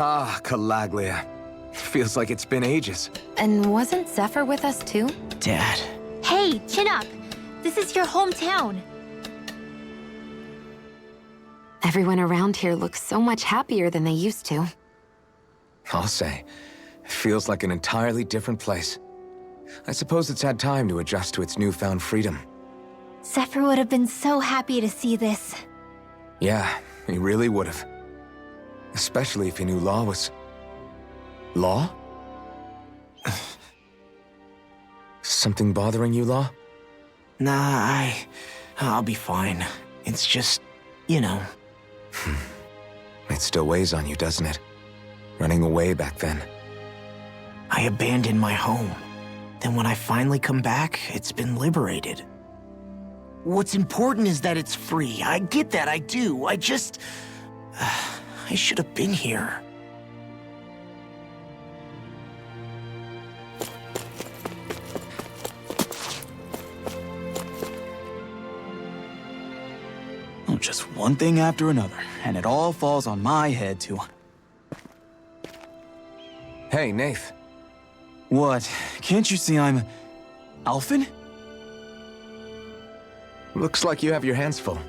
Ah, Calaglia. Feels like it's been ages. And wasn't Zephyr with us too? Dad. Hey, chin up! This is your hometown. Everyone around here looks so much happier than they used to. I'll say. It feels like an entirely different place. I suppose it's had time to adjust to its newfound freedom. Zephyr would have been so happy to see this. Yeah, he really would have. Especially if he knew Law was... Law? Something bothering you, Law? Nah, I'll be fine. It's just, you know. It still weighs on you, doesn't it? Running away back then. I abandoned my home. Then when I finally come back, it's been liberated. What's important is that it's free. I get that, I do. I just... I should have been here. Oh, just one thing after another, and it all falls on my head to... Hey, Nath. What? Can't you see I'm... Alphen? Looks like you have your hands full.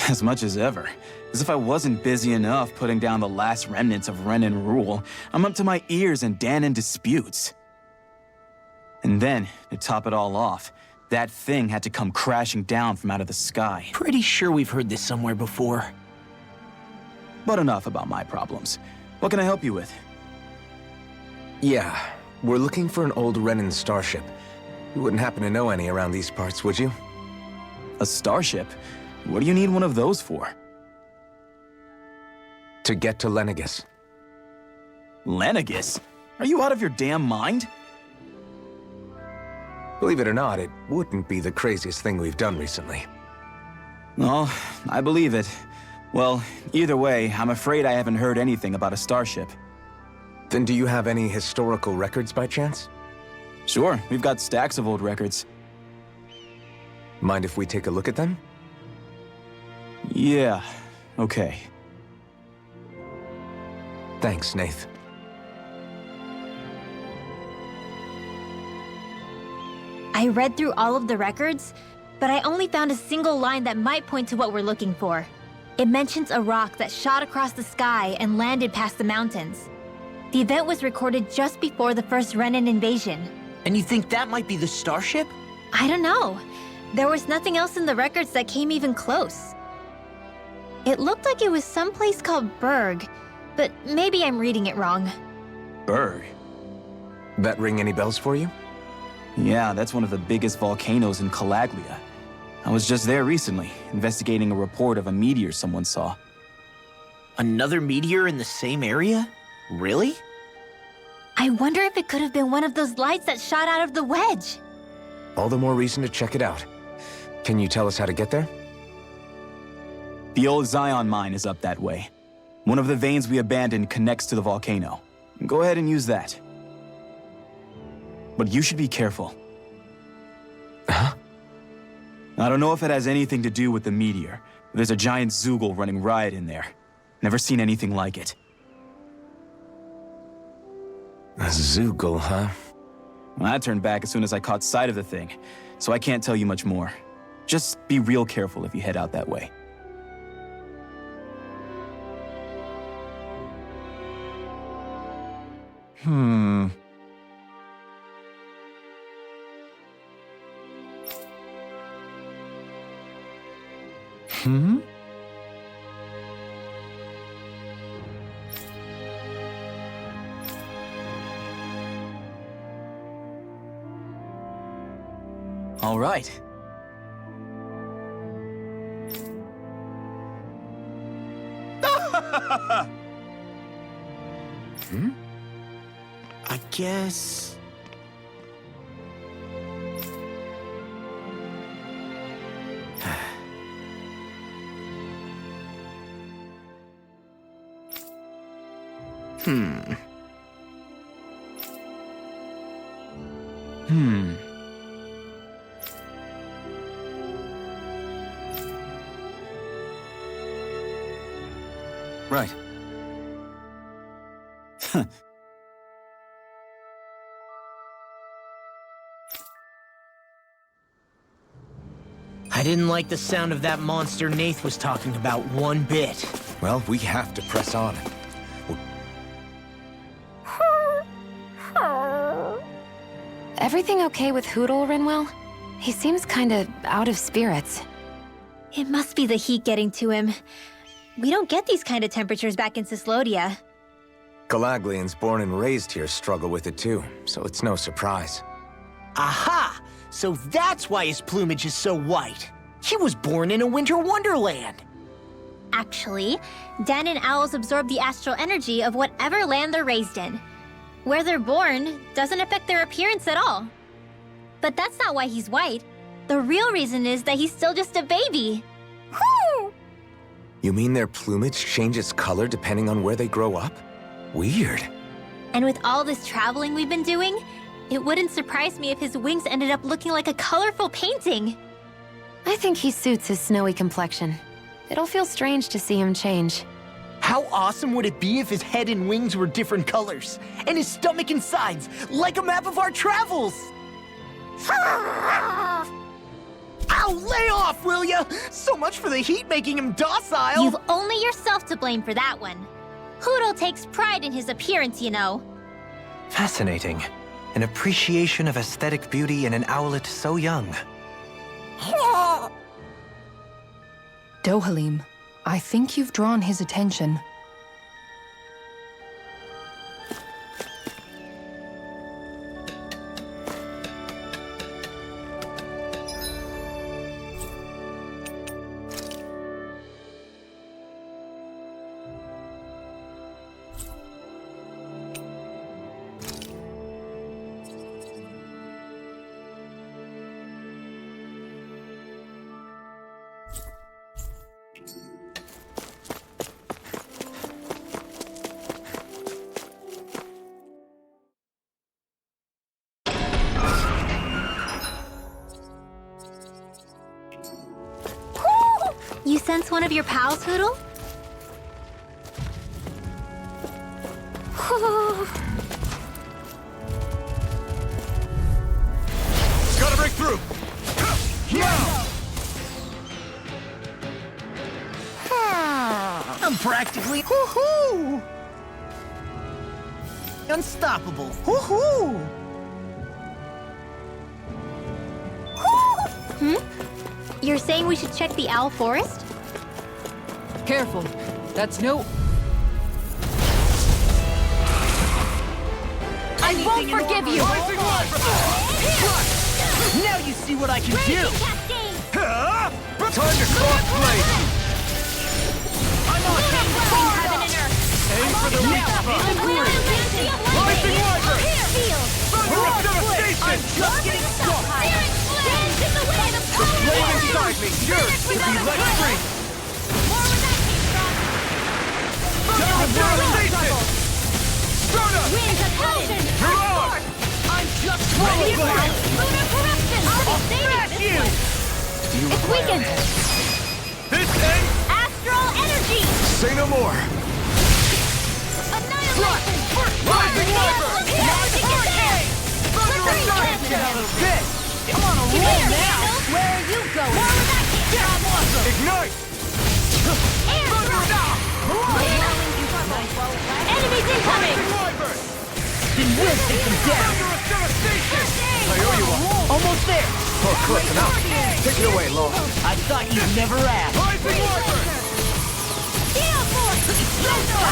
As much as ever. As if I wasn't busy enough putting down the last remnants of Renan rule, I'm up to my ears in Dahna disputes. And then, to top it all off, that thing had to come crashing down from out of the sky. Pretty sure we've heard this somewhere before. But enough about my problems. What can I help you with? Yeah, we're looking for an old Renan starship. You wouldn't happen to know any around these parts, would you? A starship? What do you need one of those for? To get to Lenegus. Lenegus? Are you out of your damn mind? Believe it or not, it wouldn't be the craziest thing we've done recently. Oh, I believe it. Well, either way, I'm afraid I haven't heard anything about a starship. Then do you have any historical records by chance? Sure, we've got stacks of old records. Mind if we take a look at them? Yeah, okay. Thanks, Nath. I read through all of the records, but I only found a single line that might point to what we're looking for. It mentions a rock that shot across the sky and landed past the mountains. The event was recorded just before the first Renan invasion. And you think that might be the starship? I don't know. There was nothing else in the records that came even close. It looked like it was someplace called Berg, but maybe I'm reading it wrong. Berg? That ring any bells for you? Yeah, that's one of the biggest volcanoes in Calaglia. I was just there recently, investigating a report of a meteor someone saw. Another meteor in the same area? Really? I wonder if it could have been one of those lights that shot out of the wedge. All the more reason to check it out. Can you tell us how to get there? The old Zion mine is up that way. One of the veins we abandoned connects to the volcano. Go ahead and use that. But you should be careful. Huh? I don't know if it has anything to do with the meteor. But there's a giant Zoogle running riot in there. Never seen anything like it. A Zoogle, huh? I turned back as soon as I caught sight of the thing, so I can't tell you much more. Just be real careful if you head out that way. Hmm. All right. I guess... Right. I didn't like the sound of that monster Nath was talking about one bit. Well, we have to press on. Everything okay with Hootle, Rinwell? He seems kinda out of spirits. It must be the heat getting to him. We don't get these kind of temperatures back in Cislodia. Galaglians born and raised here struggle with it too, so it's no surprise. Aha! So that's why his plumage is so white. He was born in a winter wonderland. Actually, Dan and owls absorb the astral energy of whatever land they're raised in. Where they're born doesn't affect their appearance at all. But that's not why he's white. The real reason is that he's still just a baby. You mean their plumage changes color depending on where they grow up? Weird. And with all this traveling we've been doing, it wouldn't surprise me if his wings ended up looking like a colorful painting. I think he suits his snowy complexion. It'll feel strange to see him change. How awesome would it be if his head and wings were different colors, and his stomach and sides, like a map of our travels? Ow, lay off, will ya? So much for the heat making him docile. You've only yourself to blame for that one. Hootle takes pride in his appearance, you know. Fascinating. An appreciation of aesthetic beauty in an owlet so young. Dohalim, I think you've drawn his attention. You sense one of your pals, Hootle? Gotta break through! I'm practically woohoo! Unstoppable. Woohoo! You're saying we should check the owl forest? Careful. That's no... I won't forgive you! Now you see what I can do! Time to cross blade! I'm on Aim for the weak spot! Rising Wyvern! Thunder of devastation! I'm just getting started! The flame inside me yearns to be let free! Tower of devastation! Start up! You're on! I'm just Swallow blade! I'll smash you! It's weakened! This ends! Astral energy! Say no more! Annihilation! Rising Wyvern! Hurricane! Thunder of devastation! I'm on a roll now! Where are you going? Ignite! Enemies incoming! Rising Wyvern! Then we'll take them down! Thunder of devastation! I owe you one. Almost there! Oh, close enough. Take it away, Law. I thought you'd never ask. Rising Wyvern!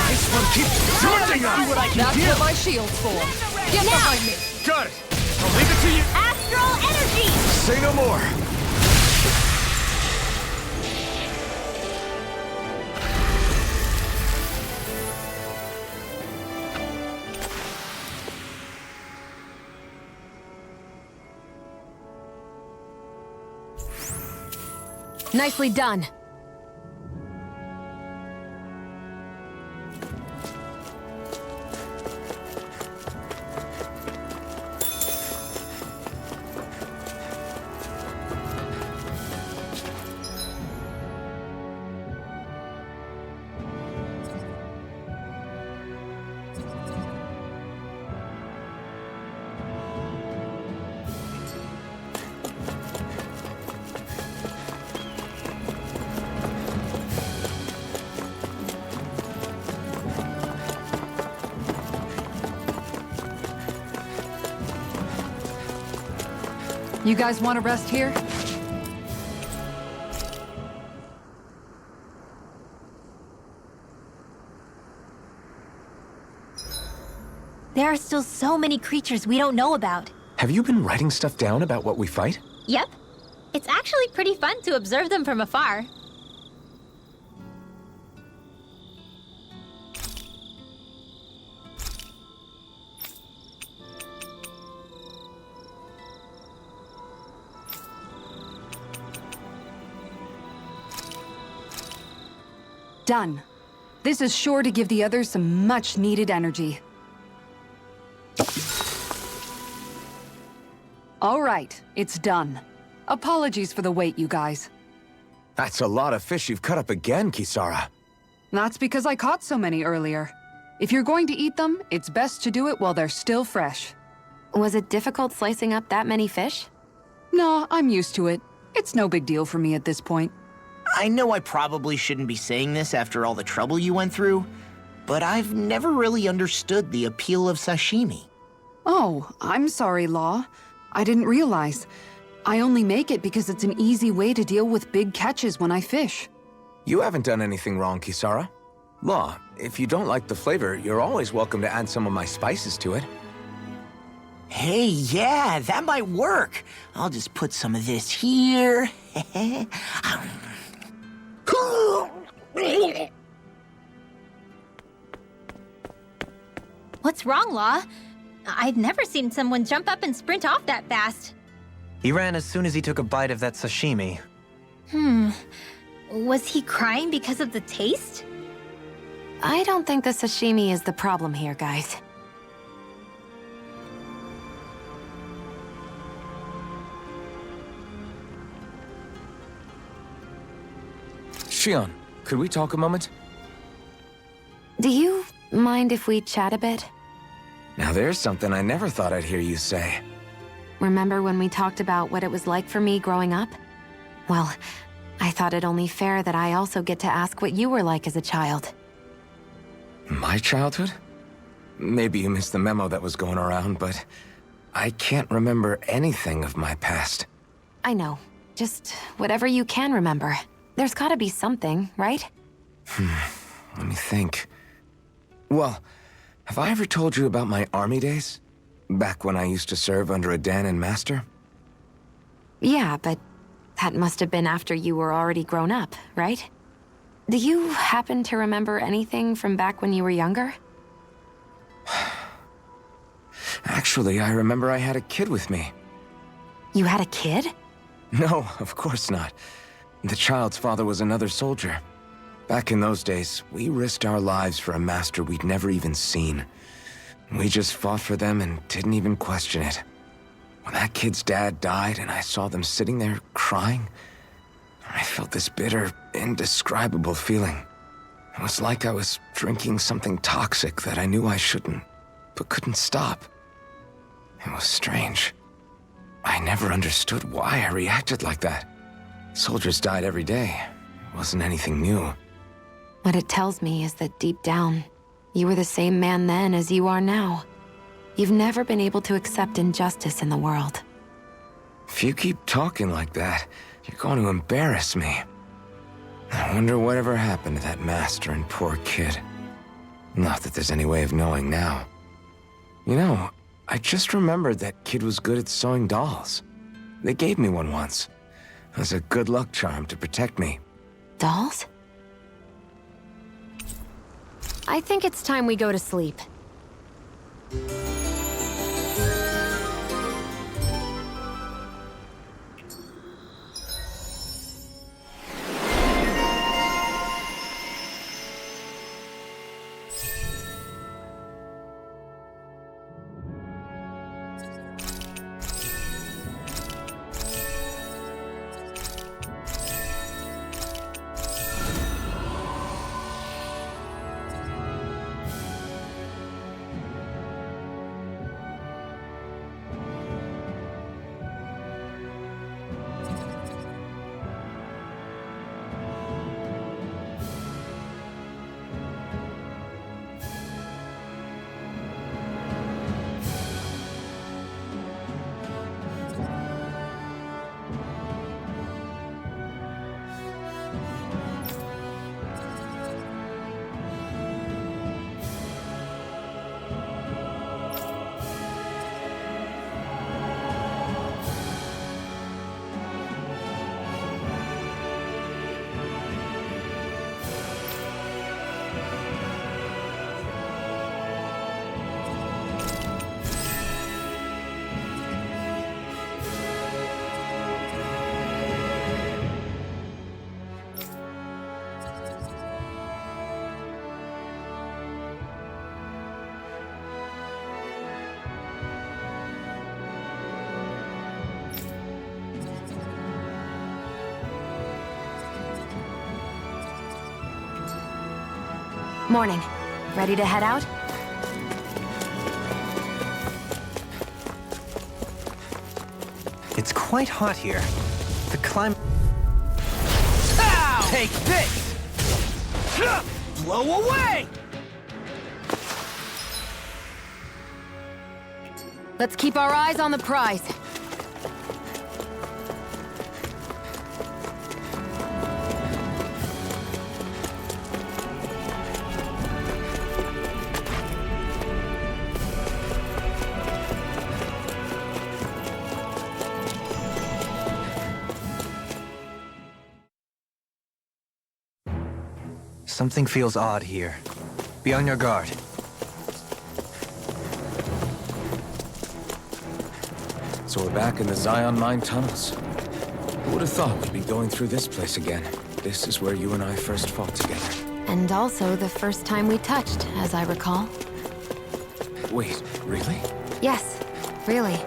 This one keeps charging us! See what I can That's do! what my shield's for. Get behind me! Got it! I'll leave it to you! Astral energy! Say no more! Nicely done. You guys want to rest here? There are still so many creatures we don't know about. Have you been writing stuff down about what we fight? Yep. It's actually pretty fun to observe them from afar. Done. This is sure to give the others some much-needed energy. All right, it's done. Apologies for the wait, you guys. That's a lot of fish you've cut up again, Kisara. That's because I caught so many earlier. If you're going to eat them, it's best to do it while they're still fresh. Was it difficult slicing up that many fish? No, I'm used to it. It's no big deal for me at this point. I know I probably shouldn't be saying this after all the trouble you went through, but I've never really understood the appeal of sashimi. Oh, I'm sorry, Law. I didn't realize. I only make it because it's an easy way to deal with big catches when I fish. You haven't done anything wrong, Kisara. Law, if you don't like the flavor, you're always welcome to add some of my spices to it. Hey, yeah, that might work. I'll just put some of this here. What's wrong, Law? I've never seen someone jump up and sprint off that fast. He ran as soon as he took a bite of that sashimi. Was he crying because of the taste? I don't think the sashimi is the problem here, guys. Shion, could we talk a moment? Do you mind if we chat a bit? Now there's something I never thought I'd hear you say. Remember when we talked about what it was like for me growing up? Well, I thought it only fair that I also get to ask what you were like as a child. My childhood? Maybe you missed the memo that was going around, but I can't remember anything of my past. I know. Just whatever you can remember. There's gotta be something, right? Let me think. Well, have I ever told you about my army days? Back when I used to serve under a Dahna master? Yeah, but that must have been after you were already grown up, right? Do you happen to remember anything from back when you were younger? Actually, I remember I had a kid with me. You had a kid? No, of course not. The child's father was another soldier. Back in those days, we risked our lives for a master we'd never even seen. We just fought for them and didn't even question it. When that kid's dad died and I saw them sitting there crying, I felt this bitter, indescribable feeling. It was like I was drinking something toxic that I knew I shouldn't, but couldn't stop. It was strange. I never understood why I reacted like that. Soldiers died every day. It wasn't anything new. What it tells me is that deep down, you were the same man then as you are now. You've never been able to accept injustice in the world. If you keep talking like that, you're going to embarrass me. I wonder whatever happened to that master and poor kid. Not that there's any way of knowing now. You know, I just remembered that kid was good at sewing dolls. They gave me one once. It was a good luck charm to protect me. Dolls? I think it's time we go to sleep. Morning. Ready to head out? It's quite hot here. The climate... Ow! Take this! Blow away! Let's keep our eyes on the prize. Something feels odd here. Be on your guard. So we're back in the Zion mine tunnels. Who would have thought we'd be going through this place again? This is where you and I first fought together. And also the first time we touched, as I recall. Wait, really? Yes, really.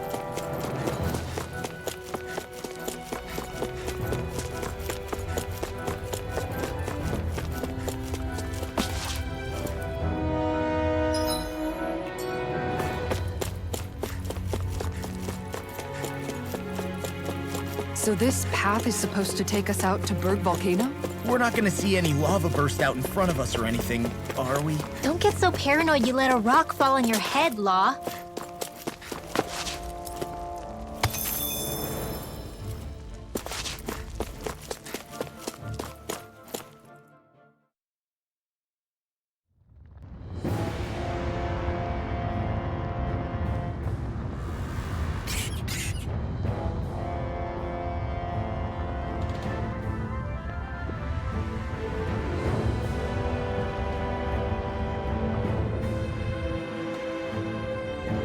So this path is supposed to take us out to Berg Volcano? We're not gonna see any lava burst out in front of us or anything, are we? Don't get so paranoid you let a rock fall on your head, Law.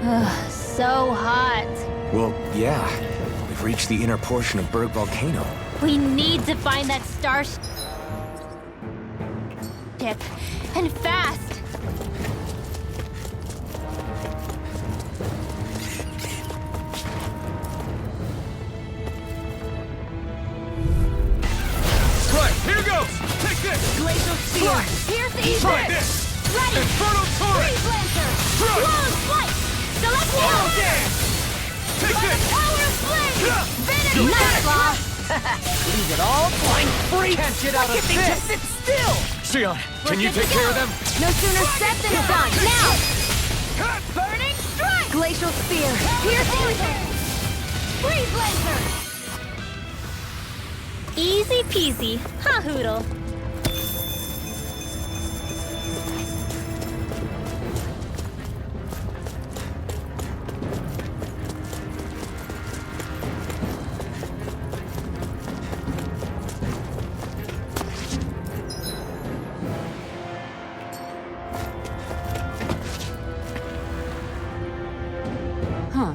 Ugh, so hot. Well, yeah. We've reached the inner portion of Berg Volcano. We need to find that starship. And fast! Right, here goes! Take this! Glacial Spear! Pierce the ether! Try this! Ready! Inferno Torrent! Freeze Lancer! Right. Long Flight! Celestial! Oh, damn! Take By the this! power of flame! Yeah. Vanity! Nice, Law! Leave it all blind free! Can't get out Why of can't they just this. sit still? Sion, can you good take to care go. of them? No sooner said than done. Now! Burning Strike! Glacial Spear! Pierce the ether! Freeze Lancer! Easy peasy, ha hoodle. Huh.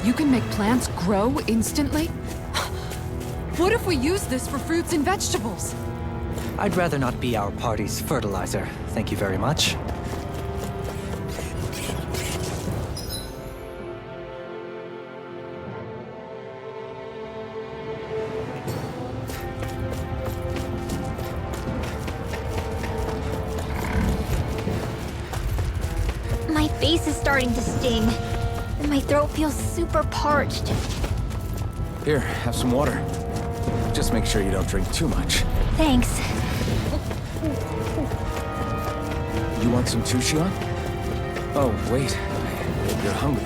You can make plants grow instantly? What if we use this for fruits and vegetables? I'd rather not be our party's fertilizer. Thank you very much. My face is starting to sting, and my throat feels super parched. Here, have some water. Just make sure you don't drink too much. Thanks. You want some too, Sion? Oh, wait. You're hungry.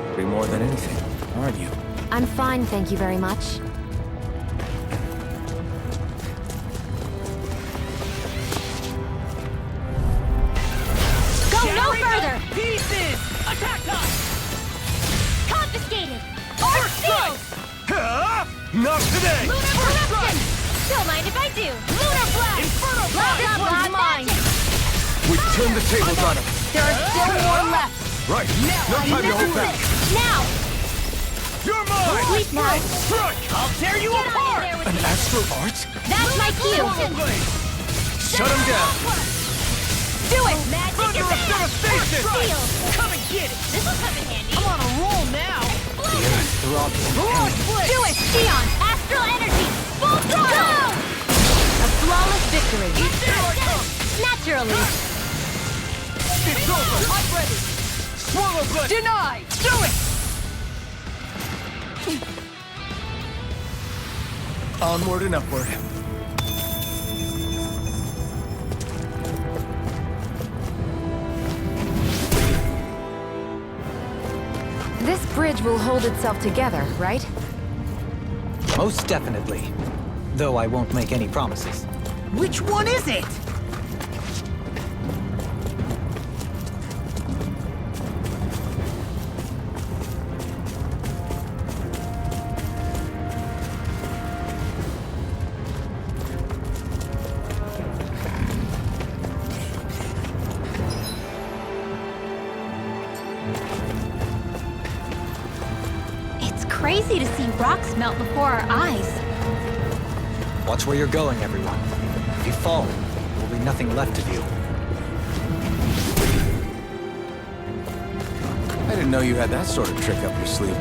Hungry more than anything, aren't you? I'm fine, thank you very much. Go no further! Pieces! Attack time! Confiscated! Arc sealed! Not today! Lunar corruption! Don't mind if I do! Lunar blast! Inferno Blah blast! blah blah mine! We've turned the tables on him. There are still more left. Right. No time to hold back. Now! You're mine! We now. I'll tear you Get out of apart! there with An me. astral art? That's my cue. Shut him down! Do it! Magic Thunder of devastation! Steel. Come and get it! This will come in handy. I'm on a roll now! The earth throbs in Mirage pain. Blitz! Do it, Sion! Astral energy! Full throttle! A flawless victory. Here I come! Naturally. It's over! I'm ready! Swallow Blitz! Denied! Do it! Onward and upward. This bridge will hold itself together, right? Most definitely. Though I won't make any promises. Which one is it? It's crazy to see rocks melt before our eyes. Watch where you're going, everyone. If you fall, there will be nothing left of you. I didn't know you had that sort of trick up your sleeve.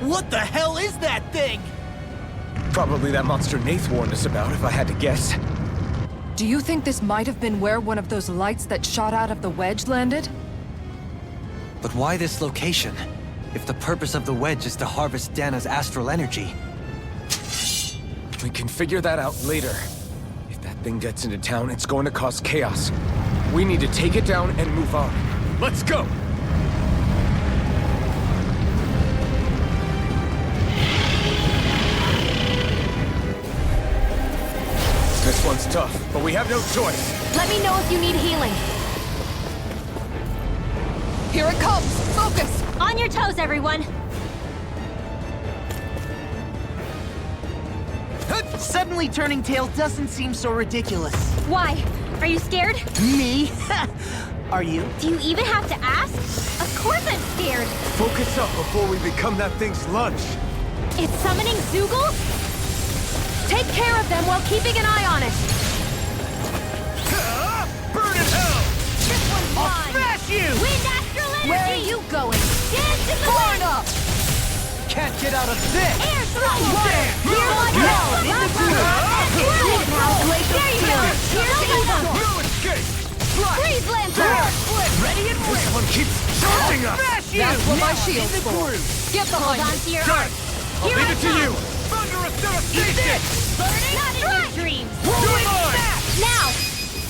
What the hell is that thing? Probably that monster Nath warned us about, if I had to guess. Do you think this might have been where one of those lights that shot out of the wedge landed? But why this location? If the purpose of the wedge is to harvest Dahna's astral energy. We can figure that out later. If that thing gets into town, it's going to cause chaos. We need to take it down and move on. Let's go! This one's tough, but we have no choice. Let me know if you need healing. Here it comes! Focus! On your toes, everyone. Suddenly turning tail doesn't seem so ridiculous. Why? Are you scared? Me? Are you? Do you even have to ask? Of course I'm scared. Focus up before we become that thing's lunch. It's summoning Zoogle? Take care of them while keeping an eye on it. Burn in hell! This one's I'll mine. smash you! Wind astral energy. Where are you going? Dance in the wind. up! Can't get out of this! Air throttle. There! Here we go. Down in the There you go. Here's the No escape! Freeze lantern! Ready and This one keeps charging us! smash you! That's what my Now shield's in the for. groove. Get Hold behind on me! to your Got heart. it! I'll Here leave I it to come. you! Thunderous Eat devastation! this. Burning not in your dreams. Rolling back! Now.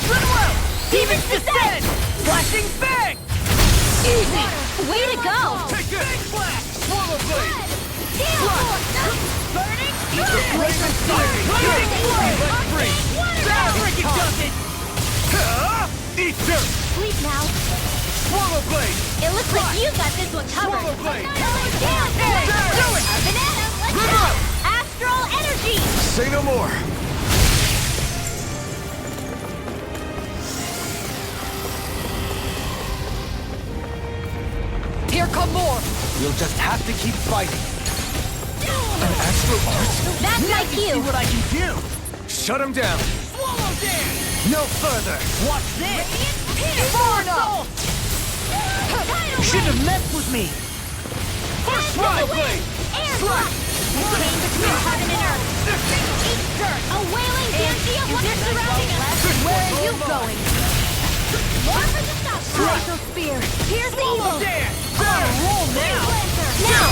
Goodwill! Demon's descent! Flashing bang! Easy. Way to go. Take this! Big blast! Swallow blade! Steel force. Burning. Laser fire! Big blade! Let free! That'll break it, does it! Eat dirt! Sleep now. Swallow blade! It looks like you got this one covered. Swallow blade! Down. Do it! A banana. Let's Move go. up! Astral energy. Say no more! Here come more! You'll just have to keep fighting. An astral art? That's my See cue. what I can do! Shut him down! Swallow dance! No further! Watch this! Immortal. Shouldn't have messed with me! First strike blade! Air thrust. Came between heaven and earth. Eat dirt. A wailing banshee of spear! Here's the evil! Now! Now!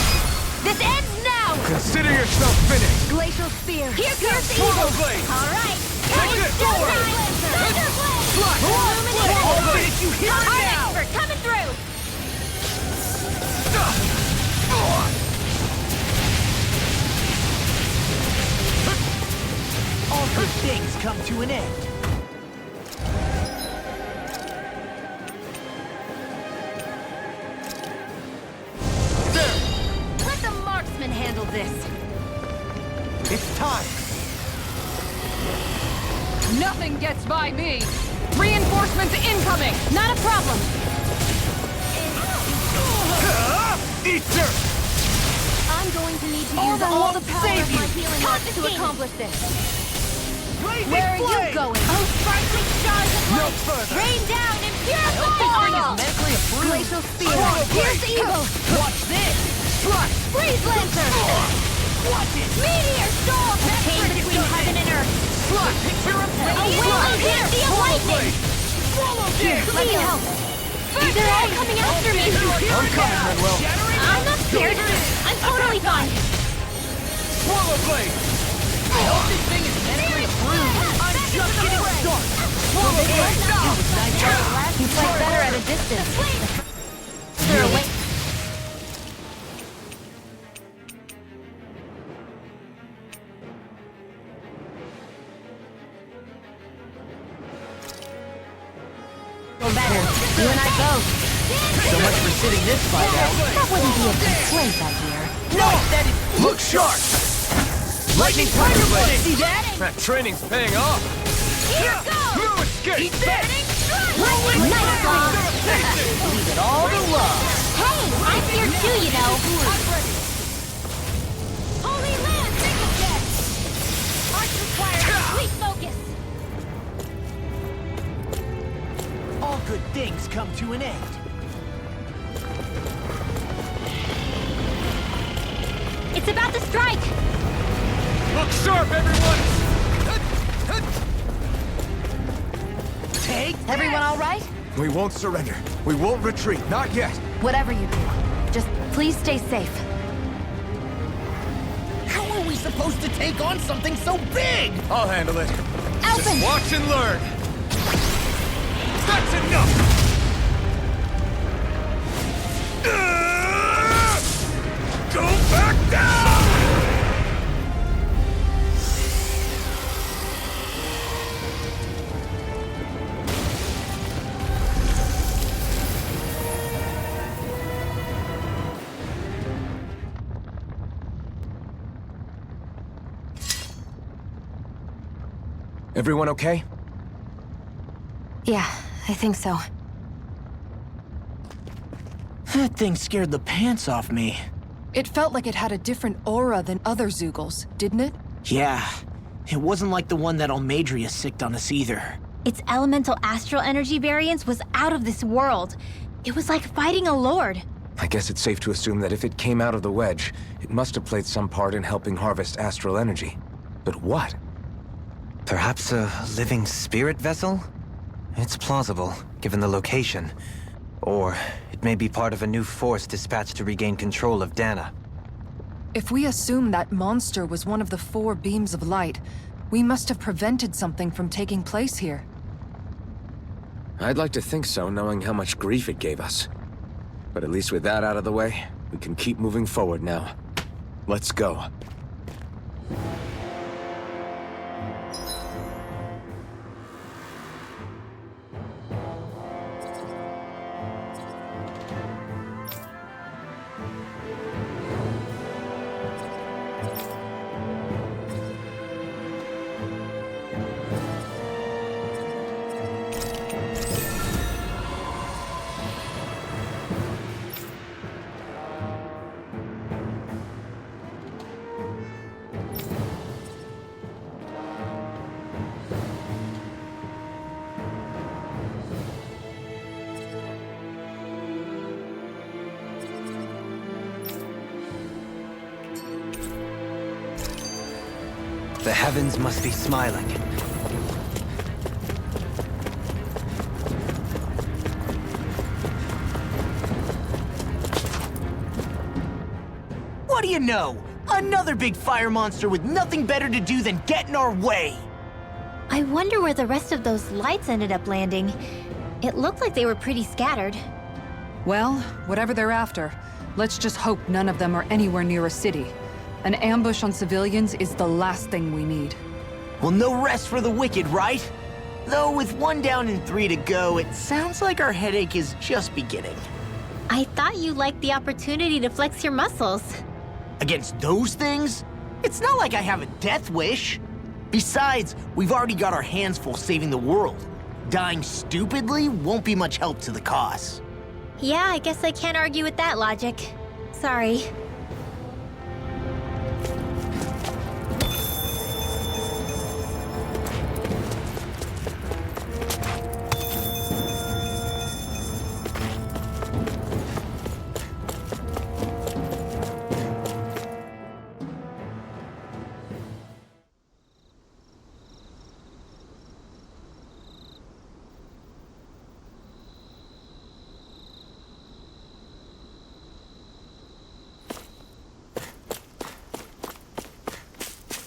This ends now! Consider yourself finished! Glacial spear! Here comes the Swallow evil! Blade! Alright! Take this forward! All finish you here and now! Expert coming through! All good things come to an end. Let the marksman handle this! It's time. Nothing gets by me! Reinforcements incoming! Not a problem! Eat dirt! I'm going to need to use all the power of my healing arts to accomplish this. Where are you going? Oh, sparkling stars of light! No further. Rain down and purify This ring all! is medically approved. Glacial spear! Swallow Here's Blade. the evil! Watch this. Slash. Freeze lancer! Watch it. Meteor storm! A chain between heaven and earth! Slash. Picture of A wailing panty of lightning! Swallow Here, let me help! They're all coming after me! I'm coming, Redwell. I'm not scared! I'm totally fine! Swallow Blade. I hope this thing is medically approved. I'm just getting started. Swallow Blade. You fight better at a distance. They're away. Better. You and I both. So much for sitting this fight out. That wouldn't be a complaint, I hear. No, that is... Look sharp. Lightning Tiger Blade. See that? That training's paying off! Here goes! No escape! Eat this. Nice job! Leave it all to love. Hey, I'm here too, you know. Holy land, single jet! Arts require complete focus. All good things come to an end. It's about to strike! Look sharp, everyone! Take Everyone all right? We won't surrender. We won't retreat. Not yet. Whatever you do, just please stay safe. How are we supposed to take on something so big? I'll handle it. Alphen! Just watch and learn. That's enough! Go back down! Everyone okay? Yeah, I think so. That thing scared the pants off me. It felt like it had a different aura than other Zeugles, didn't it? Yeah, it wasn't like the one that Almadria sicked on us either. Its elemental astral energy variance was out of this world. It was like fighting a lord. I guess it's safe to assume that if it came out of the wedge, it must have played some part in helping harvest astral energy. But what? Perhaps a living spirit vessel? It's plausible, given the location. Or it may be part of a new force dispatched to regain control of Dahna. If we assume that monster was one of the 4 beams of light, we must have prevented something from taking place here. I'd like to think so, knowing how much grief it gave us. But at least with that out of the way, we can keep moving forward now. Let's go. The heavens must be smiling. you know? Another big fire monster with nothing better to do than get in our way! I wonder where the rest of those lights ended up landing. It looked like they were pretty scattered. Well, whatever they're after, let's just hope none of them are anywhere near a city. An ambush on civilians is the last thing we need. Well, no rest for the wicked, right? Though with 1 down and 3 to go, it sounds like our headache is just beginning. I thought you liked the opportunity to flex your muscles. Against those things? It's not like I have a death wish. Besides, we've already got our hands full saving the world. Dying stupidly won't be much help to the cause. Yeah, I guess I can't argue with that logic. Sorry.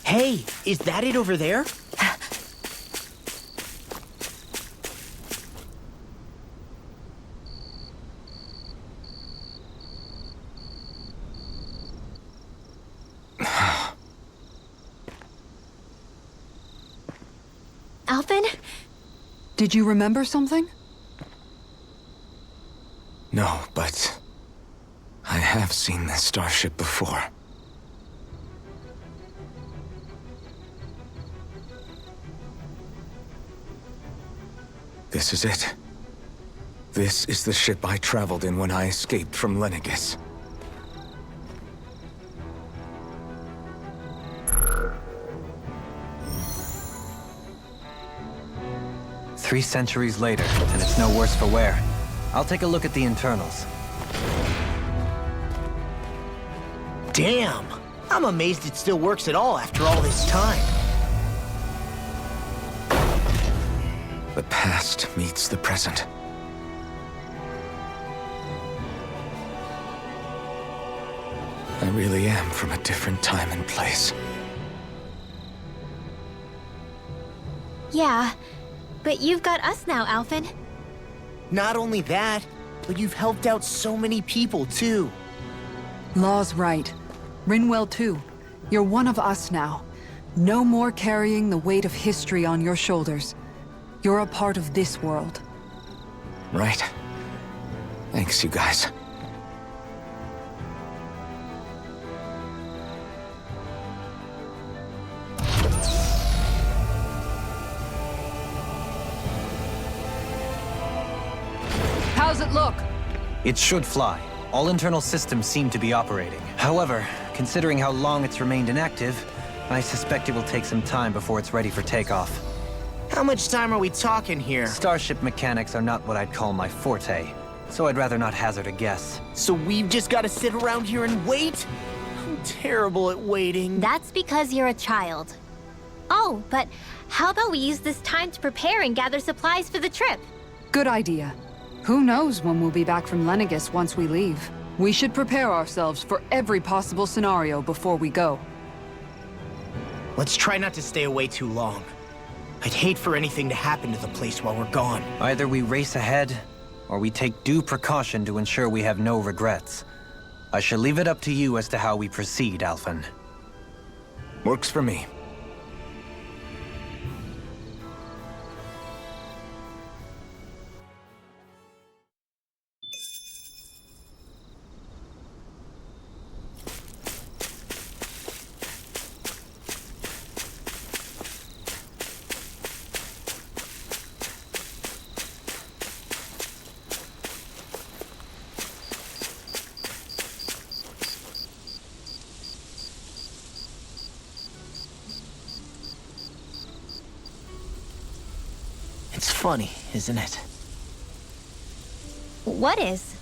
Hey, is that it over there? Alvin? Did you remember something? No, but I have seen this starship before. This is it. This is the ship I traveled in when I escaped from Lenegis. Three centuries later, and it's no worse for wear. I'll take a look at the internals. Damn! I'm amazed it still works at all after all this time. The past meets the present. I really am from a different time and place. Yeah, but you've got us now, Alvin. Not only that, but you've helped out so many people, too. Law's right. Rinwell too. You're one of us now. No more carrying the weight of history on your shoulders. You're a part of this world. Right. Thanks, you guys. How's it look? It should fly. All internal systems seem to be operating. However, considering how long it's remained inactive, I suspect it will take some time before it's ready for takeoff. How much time are we talking here? Starship mechanics are not what I'd call my forte, so I'd rather not hazard a guess. So we've just got to sit around here and wait? I'm terrible at waiting. That's because you're a child. Oh, but how about we use this time to prepare and gather supplies for the trip? Good idea. Who knows when we'll be back from Lenegis once we leave? We should prepare ourselves for every possible scenario before we go. Let's try not to stay away too long. I'd hate for anything to happen to the place while we're gone. Either we race ahead, or we take due precaution to ensure we have no regrets. I shall leave it up to you as to how we proceed, Alphen. Works for me. It's funny, isn't it? What is?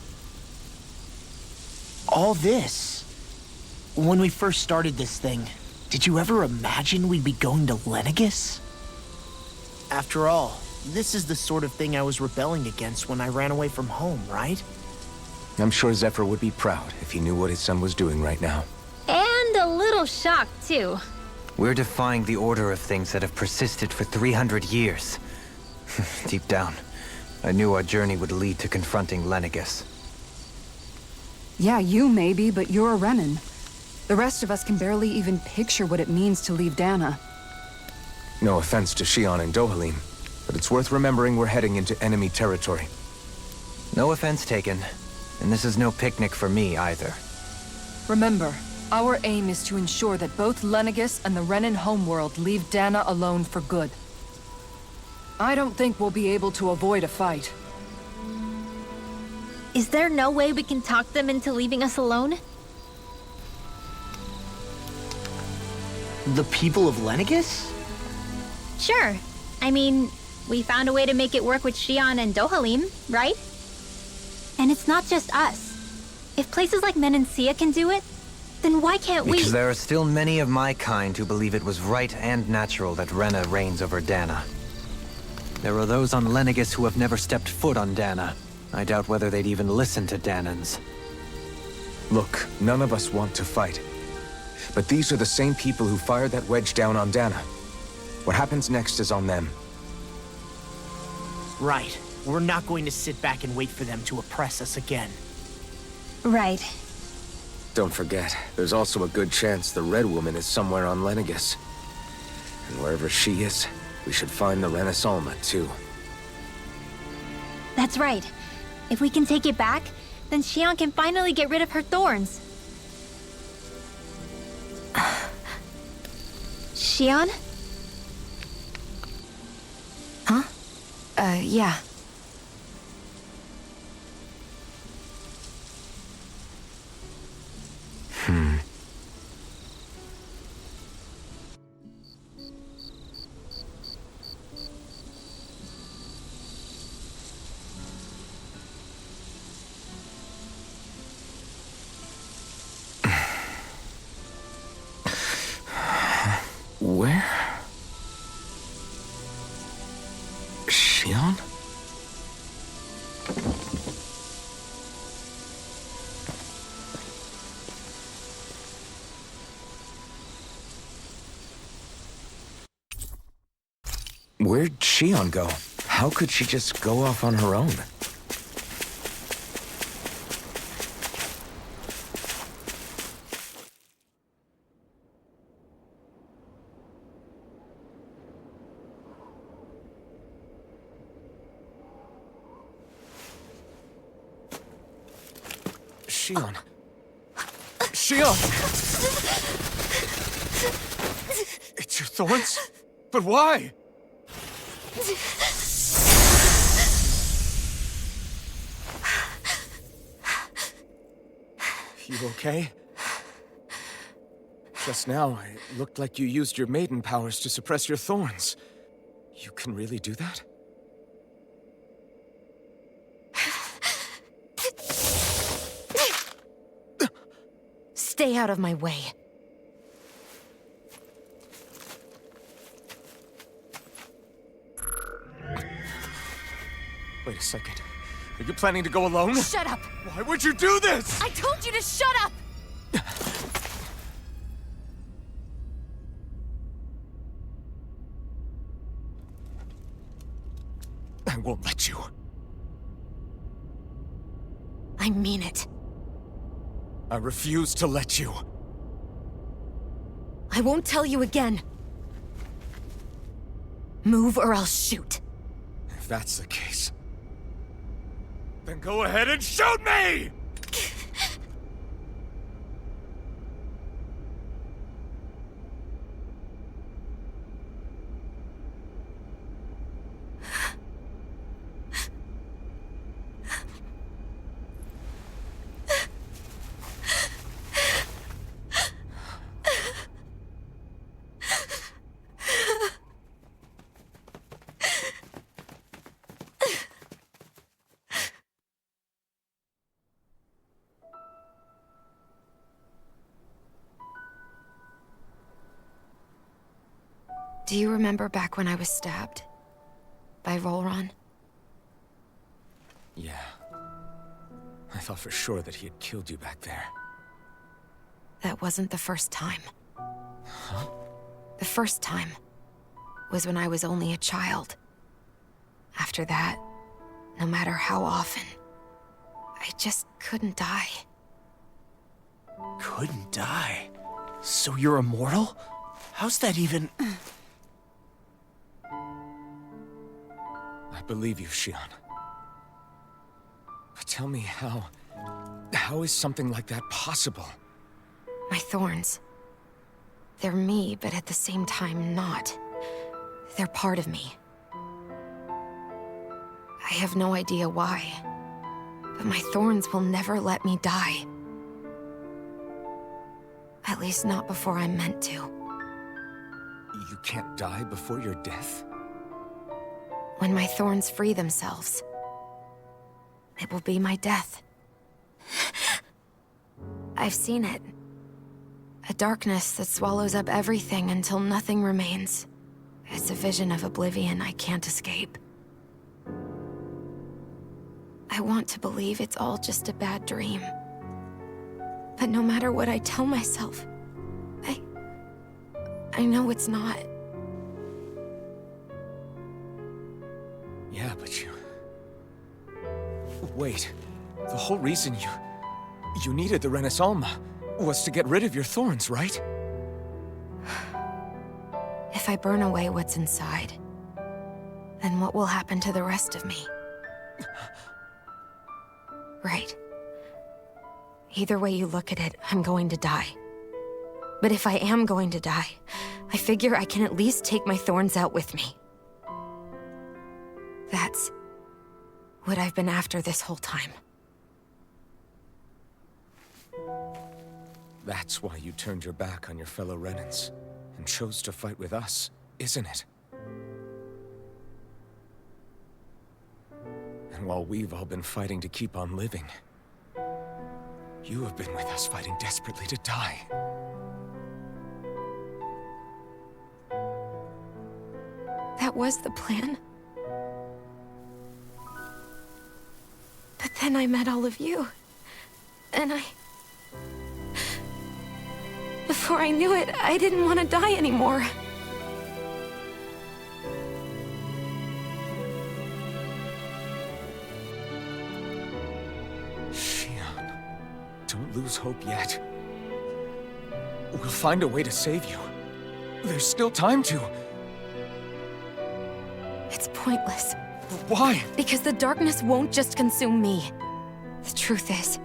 All this. When we first started this thing, did you ever imagine we'd be going to Lenegis? After all, this is the sort of thing I was rebelling against when I ran away from home, right? I'm sure Zephyr would be proud if he knew what his son was doing right now. Hey, little shocked, too. We're defying the order of things that have persisted for 300 years. Deep down, I knew our journey would lead to confronting Lenegus. Yeah, you maybe, but you're a Renan. The rest of us can barely even picture what it means to leave Dahna. No offense to Shion and Dohalim, but it's worth remembering we're heading into enemy territory. No offense taken, and this is no picnic for me either. Remember, our aim is to ensure that both Lenegus and the Renan homeworld leave Dahna alone for good. I don't think we'll be able to avoid a fight. Is there no way we can talk them into leaving us alone? The people of Lenegus? Sure. I mean, we found a way to make it work with Shion and Dohalim, right? And it's not just us. If places like Menancia can do it, then why can't we? Because there are still many of my kind who believe it was right and natural that Rena reigns over Dahna. There are those on Lenegus who have never stepped foot on Dahna. I doubt whether they'd even listen to Dahnans. Look, none of us want to fight. But these are the same people who fired that wedge down on Dahna. What happens next is on them. Right. We're not going to sit back and wait for them to oppress us again. Right. Don't forget, there's also a good chance the Red Woman is somewhere on Lenegus. And wherever she is, we should find the Renaissance too. That's right. If we can take it back, then Shion can finally get rid of her thorns. Shion? Huh? Yeah. Where? Shion? Where'd Shion go? How could she just go off on her own? Shion. Shion! It's your thorns? But why? You okay? Just now, it looked like you used your maiden powers to suppress your thorns. You can really do that? Stay out of my way. Wait a second. Are you planning to go alone? Shut up! Why would you do this? I told you to shut up! I won't let you. I mean it. I refuse to let you. I won't tell you again. Move or I'll shoot. If that's the case, then go ahead and shoot me! Do you remember back when I was stabbed? By Rolron? Yeah. I thought for sure that he had killed you back there. That wasn't the first time. The first time was when I was only a child. After that, no matter how often, I just couldn't die. Couldn't die? So you're immortal? How's that even... I believe you, Xion. But tell me how is something like that possible? My thorns. They're me, but at the same time not. They're part of me. I have no idea why, but my thorns will never let me die. At least not before I'm meant to. You can't die before your death? When my thorns free themselves, it will be my death. I've seen it. A darkness that swallows up everything until nothing remains. It's a vision of oblivion I can't escape. I want to believe it's all just a bad dream. But no matter what I tell myself, I know it's not. Yeah, but you... Wait. The whole reason you needed the Renaissance was to get rid of your thorns, right? If I burn away what's inside, then what will happen to the rest of me? Right. Either way you look at it, I'm going to die. But if I am going to die, I figure I can at least take my thorns out with me. That's what I've been after this whole time. That's why you turned your back on your fellow Renans and chose to fight with us, isn't it? And while we've all been fighting to keep on living, you have been with us fighting desperately to die. That was the plan. But then I met all of you. And before I knew it, I didn't want to die anymore. Xion, don't lose hope yet. We'll find a way to save you. There's still time to... It's pointless. Why? Because the darkness won't just consume me. The truth is,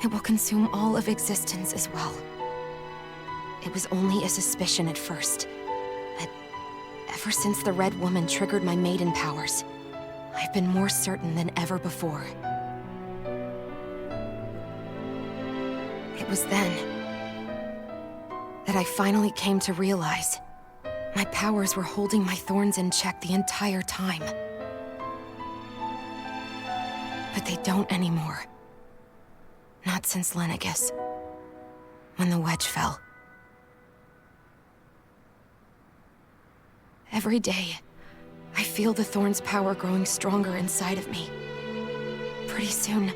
it will consume all of existence as well. It was only a suspicion at first, but ever since the Red Woman triggered my maiden powers, I've been more certain than ever before. It was then that I finally came to realize my powers were holding my thorns in check the entire time. But they don't anymore. Not since Lenegus, when the wedge fell. Every day, I feel the thorn's power growing stronger inside of me. Pretty soon,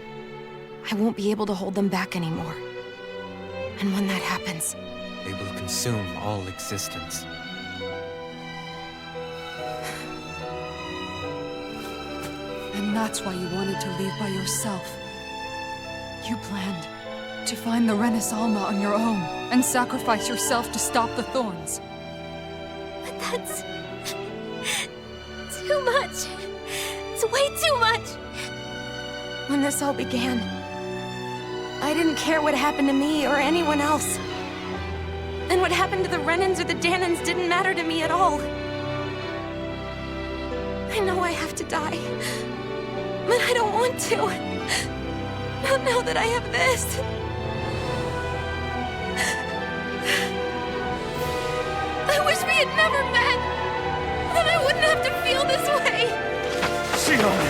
I won't be able to hold them back anymore. And when that happens... They will consume all existence. And that's why you wanted to leave by yourself. You planned to find the Renaissance on your own and sacrifice yourself to stop the thorns. But that's... too much. It's way too much. When this all began, I didn't care what happened to me or anyone else. And what happened to the Renans or the Dahnans didn't matter to me at all. I know I have to die, but I don't want to. Not now that I have this. I wish we had never met. Then I wouldn't have to feel this way. Xion!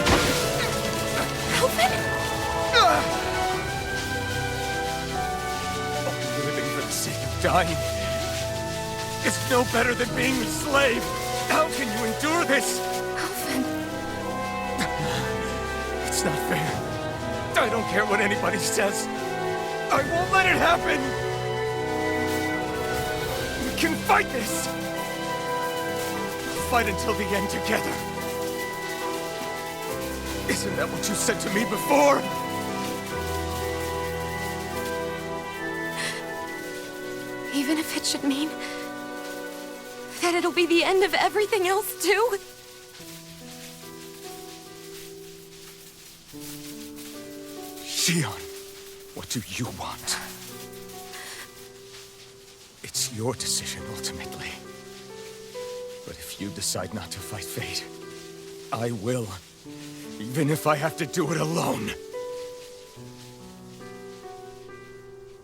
Alvin? Living for the sake of dying is no better than being a slave. How can you endure this? Alvin. It's not fair. I don't care what anybody says. I won't let it happen! can fight this! We'll fight until the end together. Isn't that what you said to me before? Even if it should mean that it'll be the end of everything else, too? Shion, what do you want? It's your decision, ultimately. But if you decide not to fight fate, I will. Even if I have to do it alone.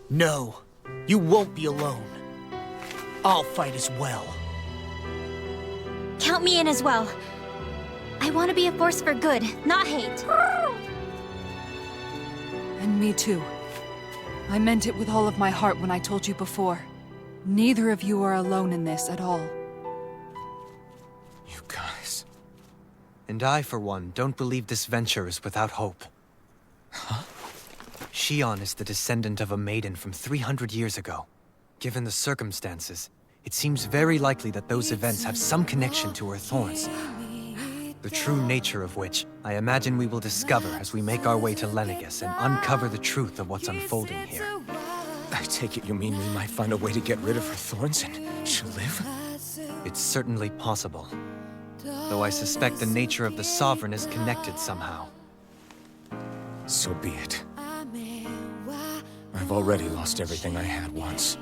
No, you won't be alone. I'll fight as well. Count me in as well. I want to be a force for good, not hate. And me too. I meant it with all of my heart when I told you before. Neither of you are alone in this at all. You guys... And I, for one, don't believe this venture is without hope. Huh? Shion is the descendant of a maiden from 300 years ago. Given the circumstances, it seems very likely that those events have some connection to her thorns. The true nature of which, I imagine we will discover as we make our way to Lenegus and uncover the truth of what's unfolding here. I take it you mean we might find a way to get rid of her thorns and she'll live? It's certainly possible. Though I suspect the nature of the Sovereign is connected somehow. So be it. I've already lost everything I had once.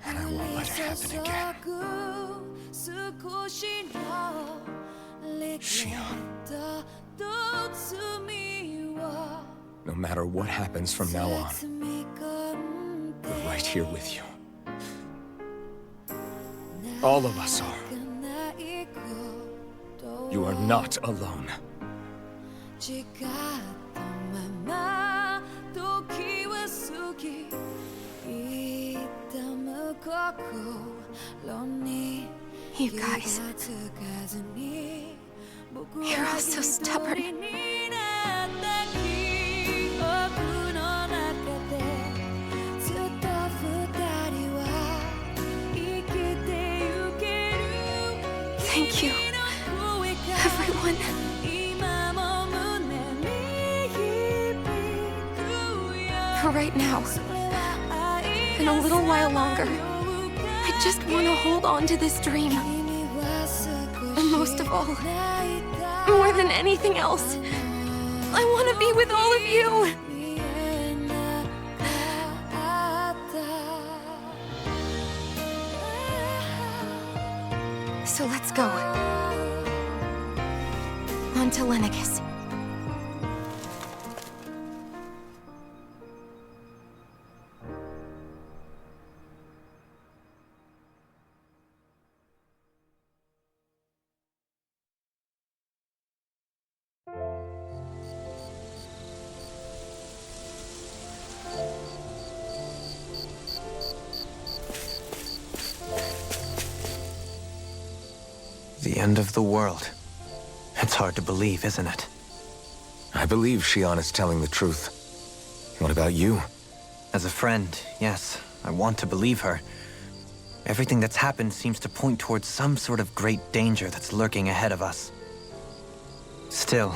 And I won't let it happen again. Shion. No matter what happens from now on, we're right here with you. All of us are. You are not alone. You guys... You're all so stubborn. Thank you, everyone. For right now, and a little while longer, I just want to hold on to this dream. And most of all, more than anything else, I want to be with all of you. So let's go. On to Lenegus. The end of the world. It's hard to believe, isn't it? I believe Shion is telling the truth. What about you? As a friend, yes, I want to believe her. Everything that's happened seems to point towards some sort of great danger that's lurking ahead of us. Still,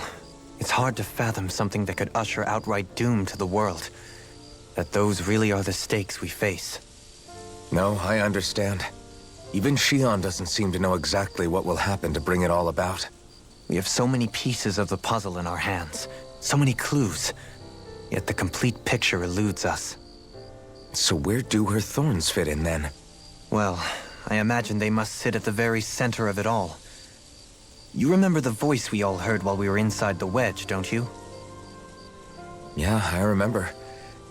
it's hard to fathom something that could usher outright doom to the world. That those really are the stakes we face. No, I understand. Even Shion doesn't seem to know exactly what will happen to bring it all about. We have so many pieces of the puzzle in our hands, so many clues, yet the complete picture eludes us. So where do her thorns fit in, then? Well, I imagine they must sit at the very center of it all. You remember the voice we all heard while we were inside the wedge, don't you? Yeah, I remember.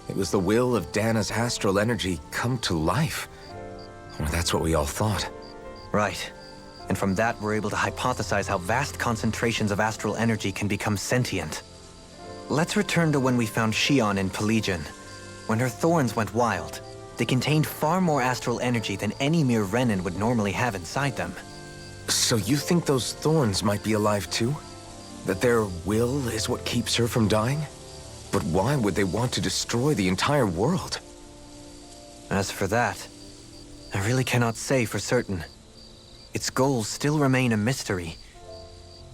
It was the will of Dahna's astral energy come to life. Well, that's what we all thought. Right. And from that, we're able to hypothesize how vast concentrations of astral energy can become sentient. Let's return to when we found Shion in Pelegion. When her thorns went wild, they contained far more astral energy than any mere Renan would normally have inside them. So you think those thorns might be alive too? That their will is what keeps her from dying? But why would they want to destroy the entire world? As for that, I really cannot say for certain. Its goals still remain a mystery.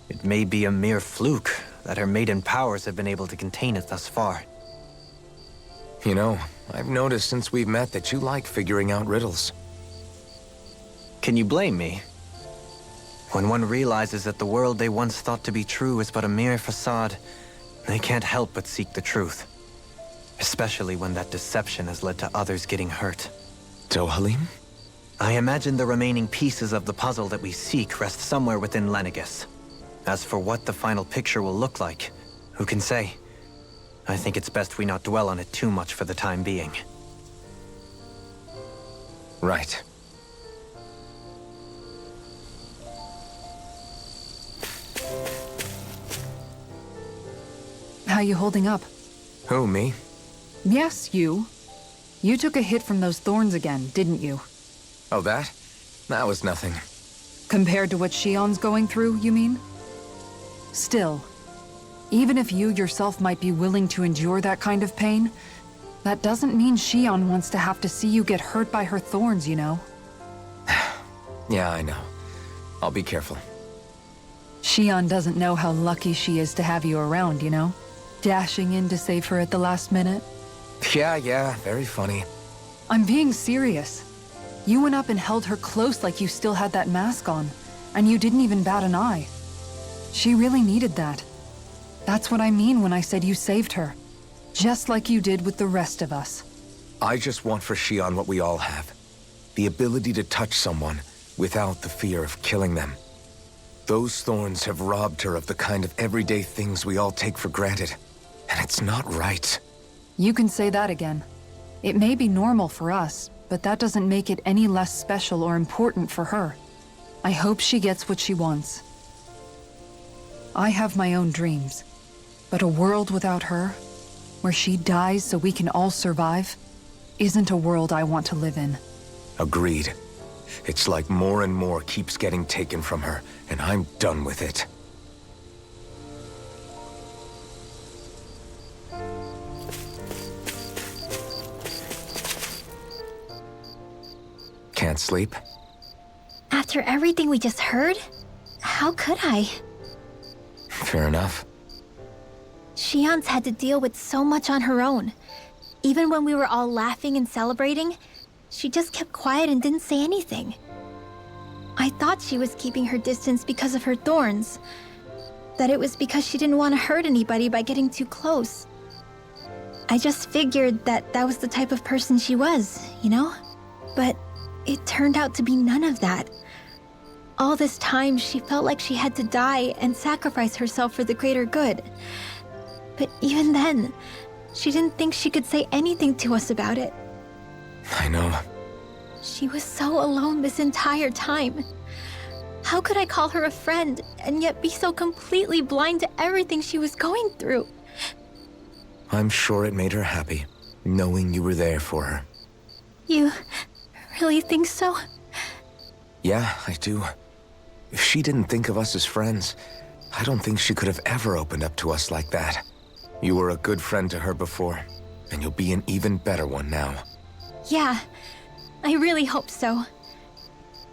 It may be a mere fluke that her maiden powers have been able to contain it thus far. You know, I've noticed since we've met that you like figuring out riddles. Can you blame me? When one realizes that the world they once thought to be true is but a mere facade, they can't help but seek the truth. Especially when that deception has led to others getting hurt. Dohalim? I imagine the remaining pieces of the puzzle that we seek rest somewhere within Lenegis. As for what the final picture will look like, who can say? I think it's best we not dwell on it too much for the time being. Right. How you holding up? Who, me? Yes, you. You took a hit from those thorns again, didn't you? Oh, that? That was nothing. Compared to what Shion's going through, you mean? Still, even if you yourself might be willing to endure that kind of pain, that doesn't mean Shion wants to have to see you get hurt by her thorns, you know? Yeah, I know. I'll be careful. Shion doesn't know how lucky she is to have you around, you know? Dashing in to save her at the last minute. Yeah, very funny. I'm being serious. You went up and held her close like you still had that mask on, and you didn't even bat an eye. She really needed that. That's what I mean when I said you saved her. Just like you did with the rest of us. I just want for Shion what we all have. The ability to touch someone without the fear of killing them. Those thorns have robbed her of the kind of everyday things we all take for granted. And it's not right. You can say that again. It may be normal for us, but that doesn't make it any less special or important for her. I hope she gets what she wants. I have my own dreams, but a world without her, where she dies so we can all survive, isn't a world I want to live in. Agreed. It's like more and more keeps getting taken from her, and I'm done with it. Can't sleep? After everything we just heard, how could I? Fair enough. Shion's had to deal with so much on her own. Even when we were all laughing and celebrating, she just kept quiet and didn't say anything. I thought she was keeping her distance because of her thorns. That it was because she didn't want to hurt anybody by getting too close. I just figured that that was the type of person she was, you know? But it turned out to be none of that. All this time, she felt like she had to die and sacrifice herself for the greater good. But even then, she didn't think she could say anything to us about it. I know. She was so alone this entire time. How could I call her a friend and yet be so completely blind to everything she was going through? I'm sure it made her happy, knowing you were there for her. You really think so? Yeah, I do. If she didn't think of us as friends, I don't think she could have ever opened up to us like that. You were a good friend to her before, and you'll be an even better one now. Yeah, I really hope so.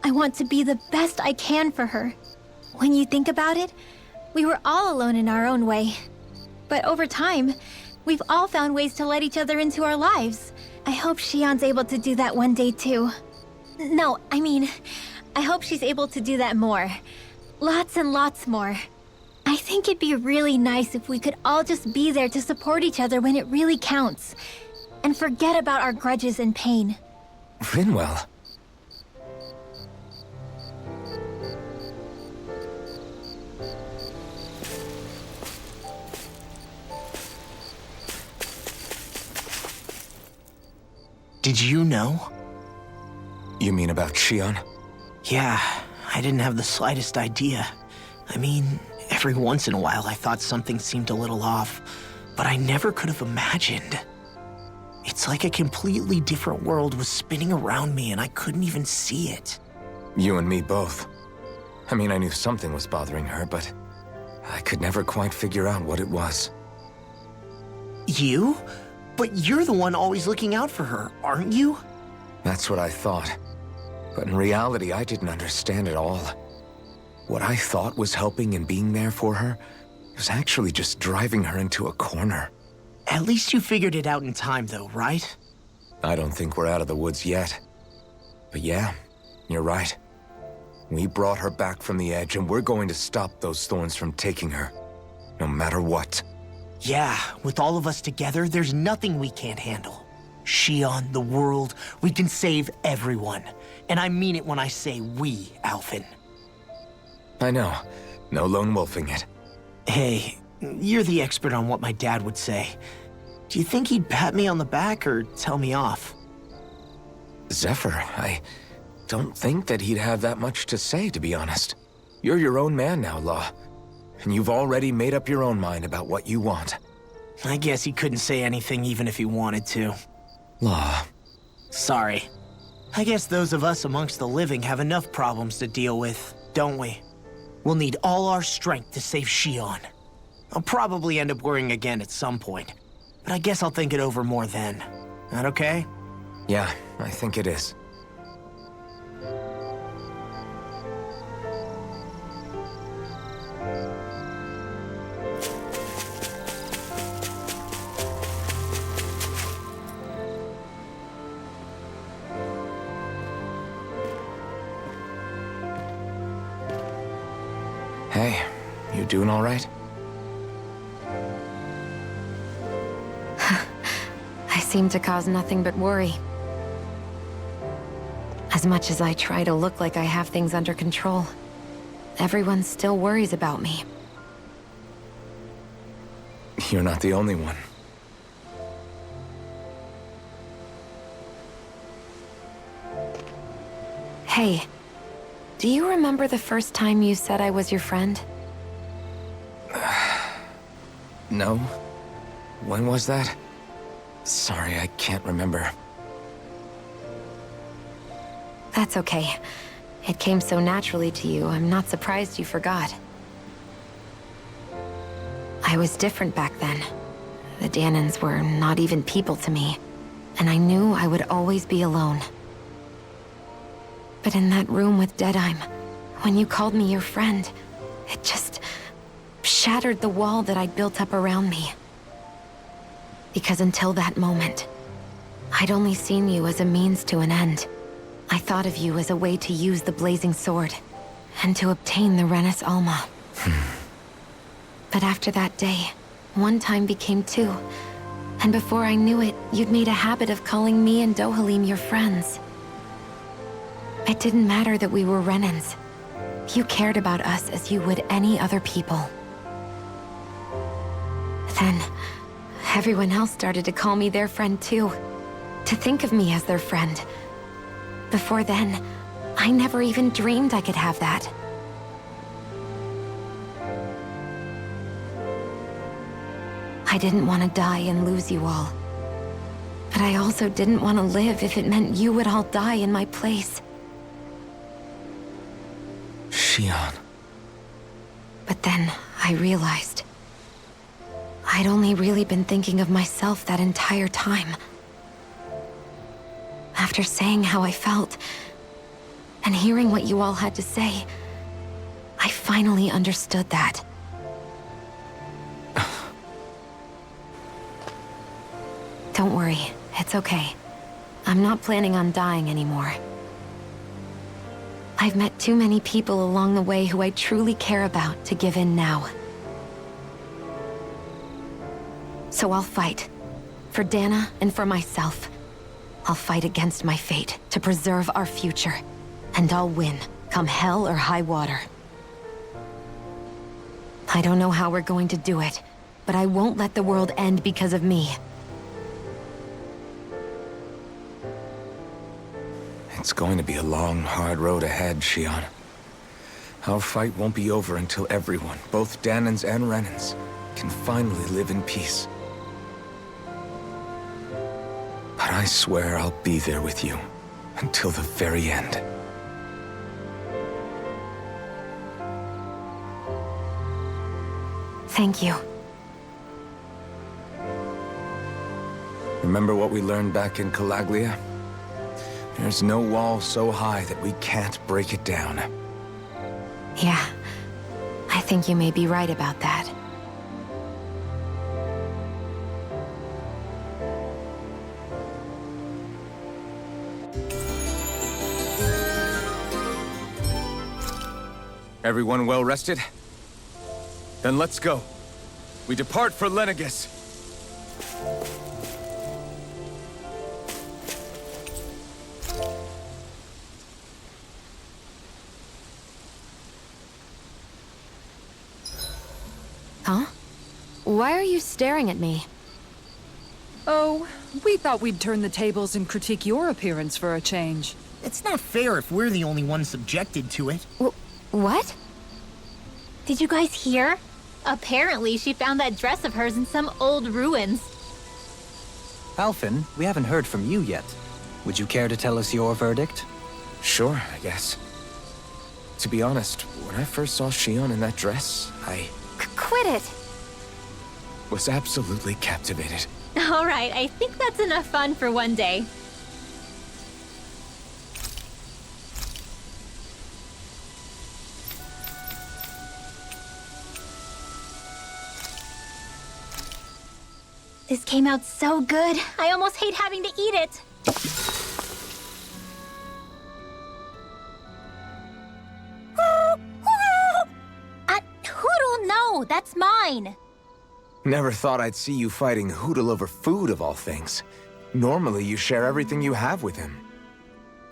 I want to be the best I can for her. When you think about it, we were all alone in our own way. But over time, we've all found ways to let each other into our lives. I hope Shion's able to do that one day too. No, I mean, I hope she's able to do that more. Lots and lots more. I think it'd be really nice if we could all just be there to support each other when it really counts. And forget about our grudges and pain. Rinwell. Did you know? You mean about Shion? Yeah, I didn't have the slightest idea. I mean, every once in a while I thought something seemed a little off, but I never could have imagined. It's like a completely different world was spinning around me and I couldn't even see it. You and me both. I mean, I knew something was bothering her, but I could never quite figure out what it was. You? But you're the one always looking out for her, aren't you? That's what I thought. But in reality, I didn't understand it all. What I thought was helping and being there for her was actually just driving her into a corner. At least you figured it out in time, though, right? I don't think we're out of the woods yet. But yeah, you're right. We brought her back from the edge, and we're going to stop those thorns from taking her, no matter what. Yeah, with all of us together, there's nothing we can't handle. Shion, the world, we can save everyone. And I mean it when I say we, Alphen. I know. No lone wolfing it. Hey, you're the expert on what my dad would say. Do you think he'd pat me on the back or tell me off? Zephyr, I don't think that he'd have that much to say, to be honest. You're your own man now, Law. And you've already made up your own mind about what you want. I guess he couldn't say anything even if he wanted to. Law. Sorry. I guess those of us amongst the living have enough problems to deal with, don't we? We'll need all our strength to save Shion. I'll probably end up worrying again at some point, but I guess I'll think it over more then. That okay? Yeah, I think it is. Hey, you doing all right? I seem to cause nothing but worry. As much as I try to look like I have things under control, everyone still worries about me. You're not the only one. Hey, do you remember the first time you said I was your friend? No? When was that? Sorry, I can't remember. That's okay. It came so naturally to you, I'm not surprised you forgot. I was different back then. The Dahnans were not even people to me, and I knew I would always be alone. But in that room with Deadheim, when you called me your friend, it just shattered the wall that I'd built up around me. Because until that moment, I'd only seen you as a means to an end. I thought of you as a way to use the blazing sword, and to obtain the Renis Alma. But after that day, one time became two, and before I knew it, you'd made a habit of calling me and Dohalim your friends. It didn't matter that we were Renans. You cared about us as you would any other people. Then, everyone else started to call me their friend too. To think of me as their friend. Before then, I never even dreamed I could have that. I didn't want to die and lose you all. But I also didn't want to live if it meant you would all die in my place. Shion. But then I realized I'd only really been thinking of myself that entire time. After saying how I felt, and hearing what you all had to say, I finally understood that. Don't worry, it's okay. I'm not planning on dying anymore. I've met too many people along the way who I truly care about to give in now. So I'll fight. For Dahna and for myself. I'll fight against my fate to preserve our future. And I'll win, come hell or high water. I don't know how we're going to do it, but I won't let the world end because of me. It's going to be a long, hard road ahead, Shion. Our fight won't be over until everyone, both Dahnans and Renans, can finally live in peace. But I swear I'll be there with you until the very end. Thank you. Remember what we learned back in Calaglia? There's no wall so high that we can't break it down. Yeah, I think you may be right about that. Everyone well rested? Then let's go. We depart for Lenegus. Huh? Why are you staring at me? Oh, we thought we'd turn the tables and critique your appearance for a change. It's not fair if we're the only ones subjected to it. What? Did you guys hear? Apparently, she found that dress of hers in some old ruins. Alphen, we haven't heard from you yet. Would you care to tell us your verdict? Sure, I guess. To be honest, when I first saw Shion in that dress, I Quit it! was absolutely captivated. All right, I think that's enough fun for one day. This came out so good. I almost hate having to eat it. Hoodle, no, that's mine. Never thought I'd see you fighting Hootle over food of all things. Normally, you share everything you have with him.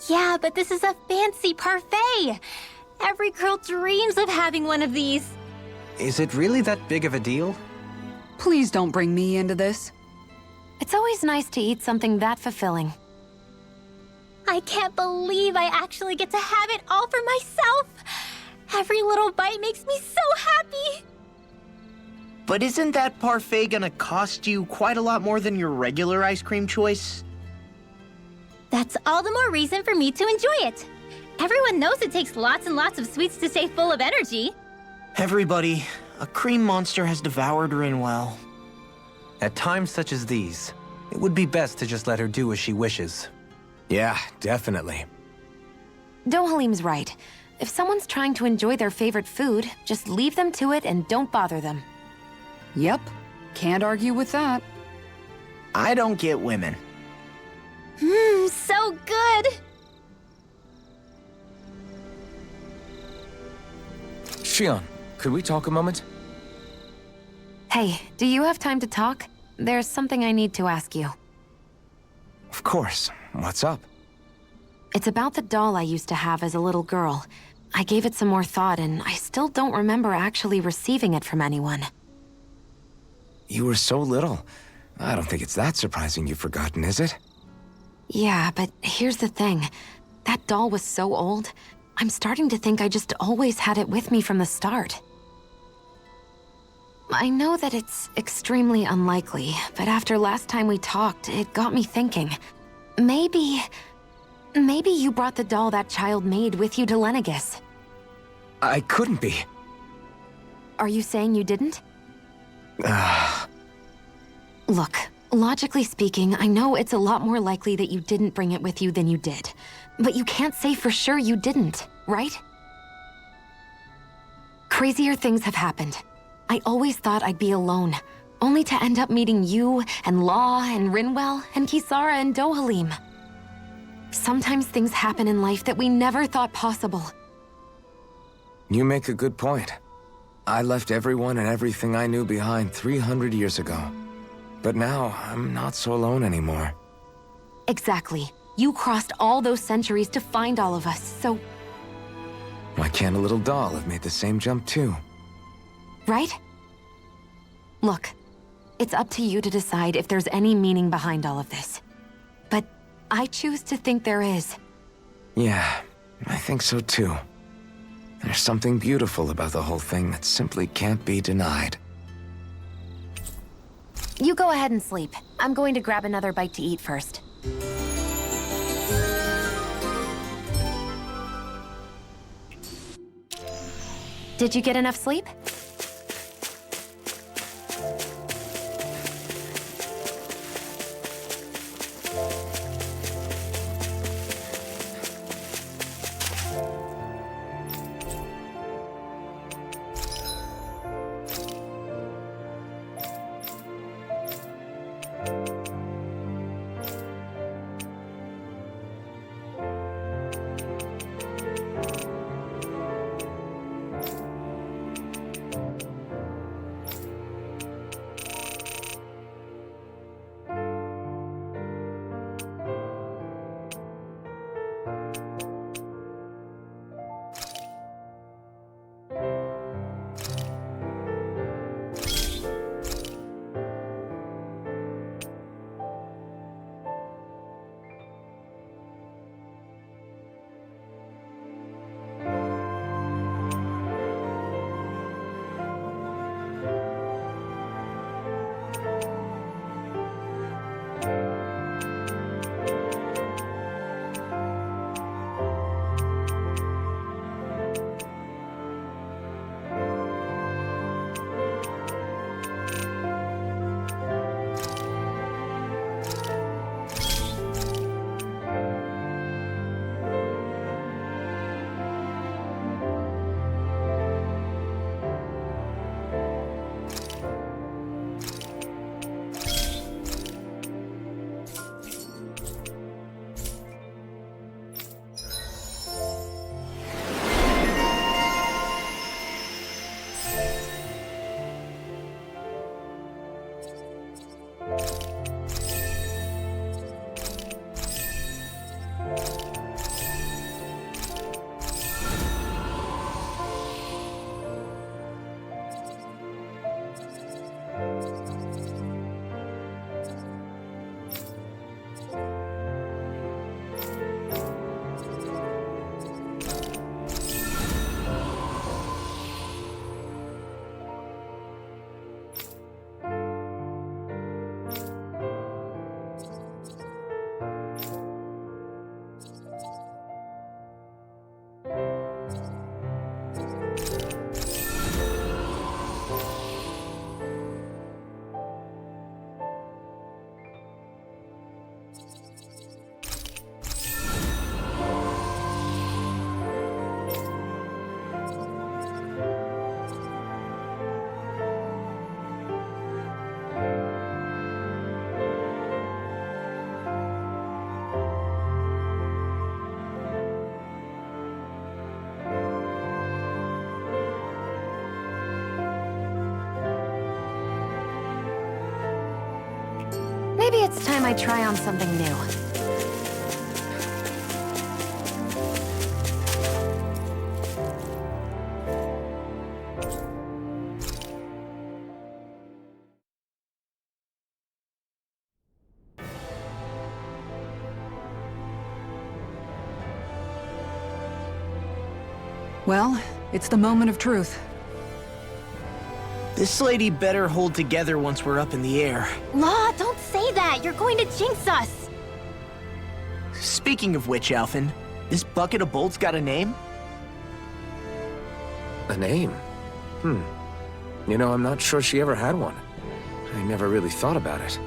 Yeah, but this is a fancy parfait. Every girl dreams of having one of these. Is it really that big of a deal? Please don't bring me into this. It's always nice to eat something that fulfilling. I can't believe I actually get to have it all for myself. Every little bite makes me so happy. But isn't that parfait gonna cost you quite a lot more than your regular ice cream choice? That's all the more reason for me to enjoy it. Everyone knows it takes lots and lots of sweets to stay full of energy. Everybody, a cream monster has devoured Rinwell. At times such as these, it would be best to just let her do as she wishes. Yeah, definitely. Dohalim's right. If someone's trying to enjoy their favorite food, just leave them to it and don't bother them. Yep, can't argue with that. I don't get women. So good. Shion, could we talk a moment? Hey, do you have time to talk? There's something I need to ask you. Of course. What's up? It's about the doll I used to have as a little girl. I gave it some more thought, and I still don't remember actually receiving it from anyone. You were so little. I don't think it's that surprising you've forgotten, is it? Yeah, but here's the thing. That doll was so old, I'm starting to think I just always had it with me from the start. I know that it's extremely unlikely, but after last time we talked, it got me thinking. Maybe you brought the doll that child made with you to Lenegus. I couldn't be. Are you saying you didn't? Look, logically speaking, I know it's a lot more likely that you didn't bring it with you than you did. But you can't say for sure you didn't, right? Crazier things have happened. I always thought I'd be alone, only to end up meeting you, and Law, and Rinwell, and Kisara, and Dohalim. Sometimes things happen in life that we never thought possible. You make a good point. I left everyone and everything I knew behind 300 years ago. But now, I'm not so alone anymore. Exactly. You crossed all those centuries to find all of us, so... Why can't a little doll have made the same jump too? Right? Look, it's up to you to decide if there's any meaning behind all of this. But I choose to think there is. Yeah, I think so too. There's something beautiful about the whole thing that simply can't be denied. You go ahead and sleep. I'm going to grab another bite to eat first. Did you get enough sleep? Maybe it's time I try on something new. Well, it's the moment of truth. This lady better hold together once we're up in the air. Law, don't say that! You're going to jinx us! Speaking of which, Alphen, this bucket of bolts got a name? A name? You know, I'm not sure she ever had one. I never really thought about it.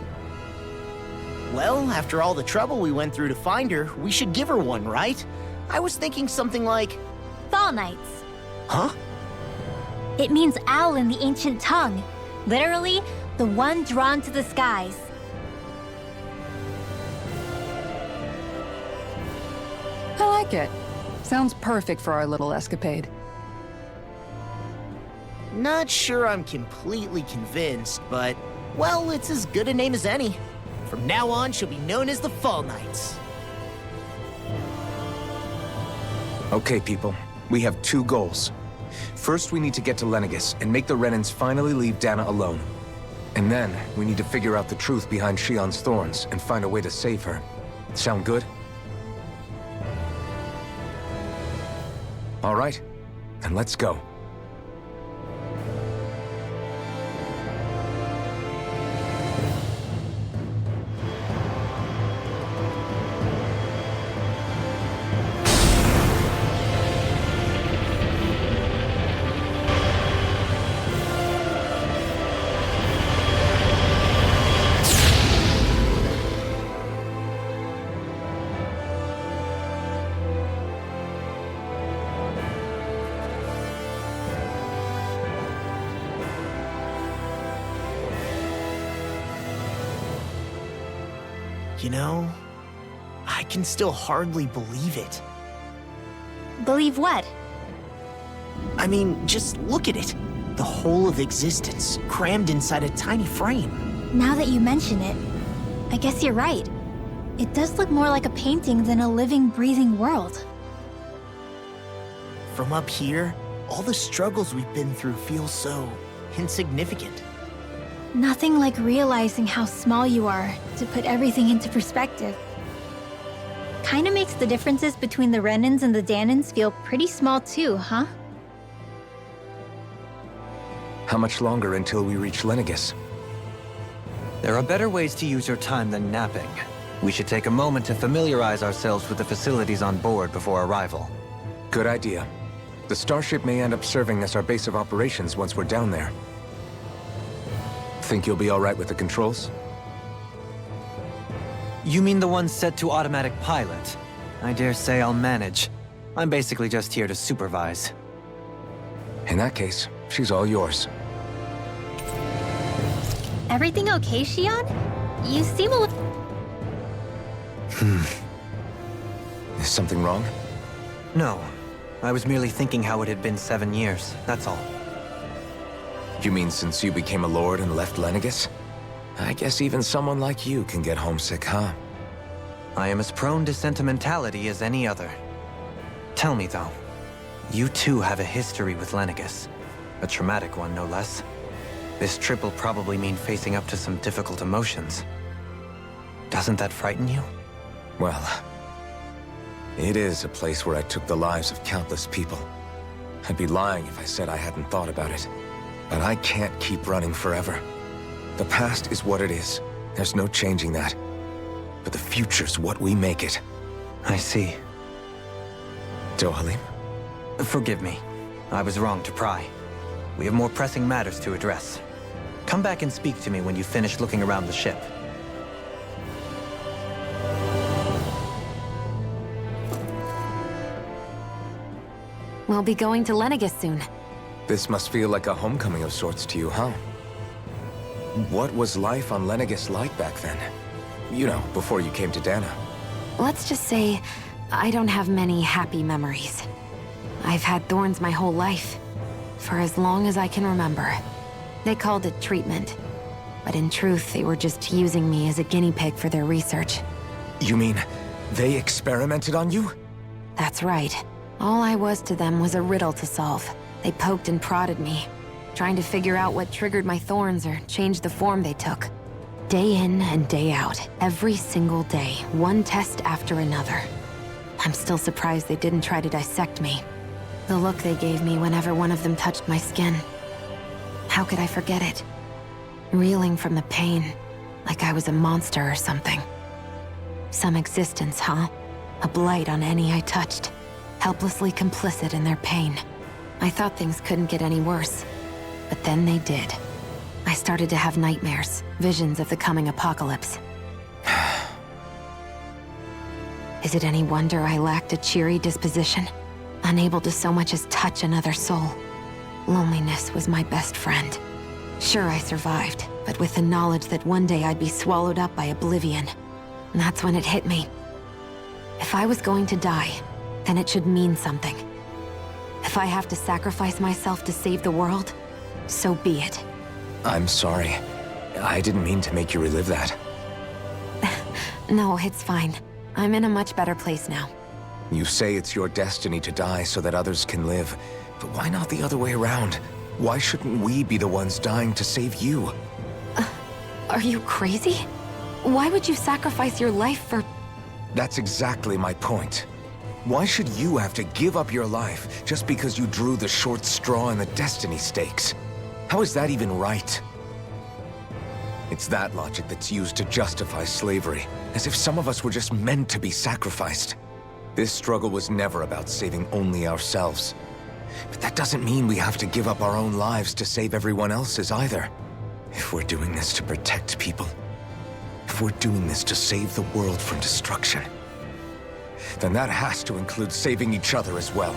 Well, after all the trouble we went through to find her, we should give her one, right? I was thinking something like... Fall Knights. Huh? It means owl in the ancient tongue. Literally, the one drawn to the skies. I like it. Sounds perfect for our little escapade. Not sure I'm completely convinced, but... well, it's as good a name as any. From now on, she'll be known as the Fall Knights. Okay, people. We have two goals. First, we need to get to Lenegis and make the Renans finally leave Dahna alone. And then, we need to figure out the truth behind Shion's thorns and find a way to save her. Sound good? All right, then let's go. You know, I can still hardly believe it. Believe what? I mean, just look at it. The whole of existence, crammed inside a tiny frame. Now that you mention it, I guess you're right. It does look more like a painting than a living, breathing world. From up here, all the struggles we've been through feel so insignificant. Nothing like realizing how small you are to put everything into perspective. Kinda makes the differences between the Renans and the Dahnans feel pretty small too, huh? How much longer until we reach Lenegis? There are better ways to use your time than napping. We should take a moment to familiarize ourselves with the facilities on board before arrival. Good idea. The starship may end up serving as our base of operations once we're down there. Think you'll be all right with the controls? You mean the one set to automatic pilot? I dare say I'll manage. I'm basically just here to supervise. In that case, she's all yours. Everything okay, Shion? You seem a little... Is something wrong? No. I was merely thinking how it had been 7 years, that's all. You mean since you became a lord and left Lenegis? I guess even someone like you can get homesick, huh? I am as prone to sentimentality as any other. Tell me, though, you too have a history with Lenegis. A traumatic one, no less. This trip will probably mean facing up to some difficult emotions. Doesn't that frighten you? Well, it is a place where I took the lives of countless people. I'd be lying if I said I hadn't thought about it. But I can't keep running forever. The past is what it is. There's no changing that. But the future's what we make it. I see. Dohalim? Forgive me. I was wrong to pry. We have more pressing matters to address. Come back and speak to me when you finish looking around the ship. We'll be going to Lenegis soon. This must feel like a homecoming of sorts to you, huh? What was life on Lenegis like back then? You know, before you came to Dahna. Let's just say, I don't have many happy memories. I've had thorns my whole life. For as long as I can remember. They called it treatment. but in truth, they were just using me as a guinea pig for their research. You mean, they experimented on you? That's right. All I was to them was a riddle to solve. They poked and prodded me, trying to figure out what triggered my thorns or changed the form they took. Day in and day out, every single day, one test after another. I'm still surprised they didn't try to dissect me. The look they gave me whenever one of them touched my skin. How could I forget it? Reeling from the pain, like I was a monster or something. Some existence, huh? A blight on any I touched, helplessly complicit in their pain. I thought things couldn't get any worse, but then they did. I started to have nightmares, visions of the coming apocalypse. Is it any wonder I lacked a cheery disposition? Unable to so much as touch another soul. Loneliness was my best friend. Sure, I survived, but with the knowledge that one day I'd be swallowed up by oblivion. And that's when it hit me. If I was going to die, then it should mean something. If I have to sacrifice myself to save the world, so be it. I'm sorry. I didn't mean to make you relive that. No, it's fine. I'm in a much better place now. You say it's your destiny to die so that others can live, but why not the other way around? Why shouldn't we be the ones dying to save you? Are you crazy? Why would you sacrifice your life for... That's exactly my point. Why should you have to give up your life just because you drew the short straw in the destiny stakes? How is that even right? It's that logic that's used to justify slavery, as if some of us were just meant to be sacrificed. This struggle was never about saving only ourselves. But that doesn't mean we have to give up our own lives to save everyone else's either. If we're doing this to protect people, if we're doing this to save the world from destruction, then that has to include saving each other as well.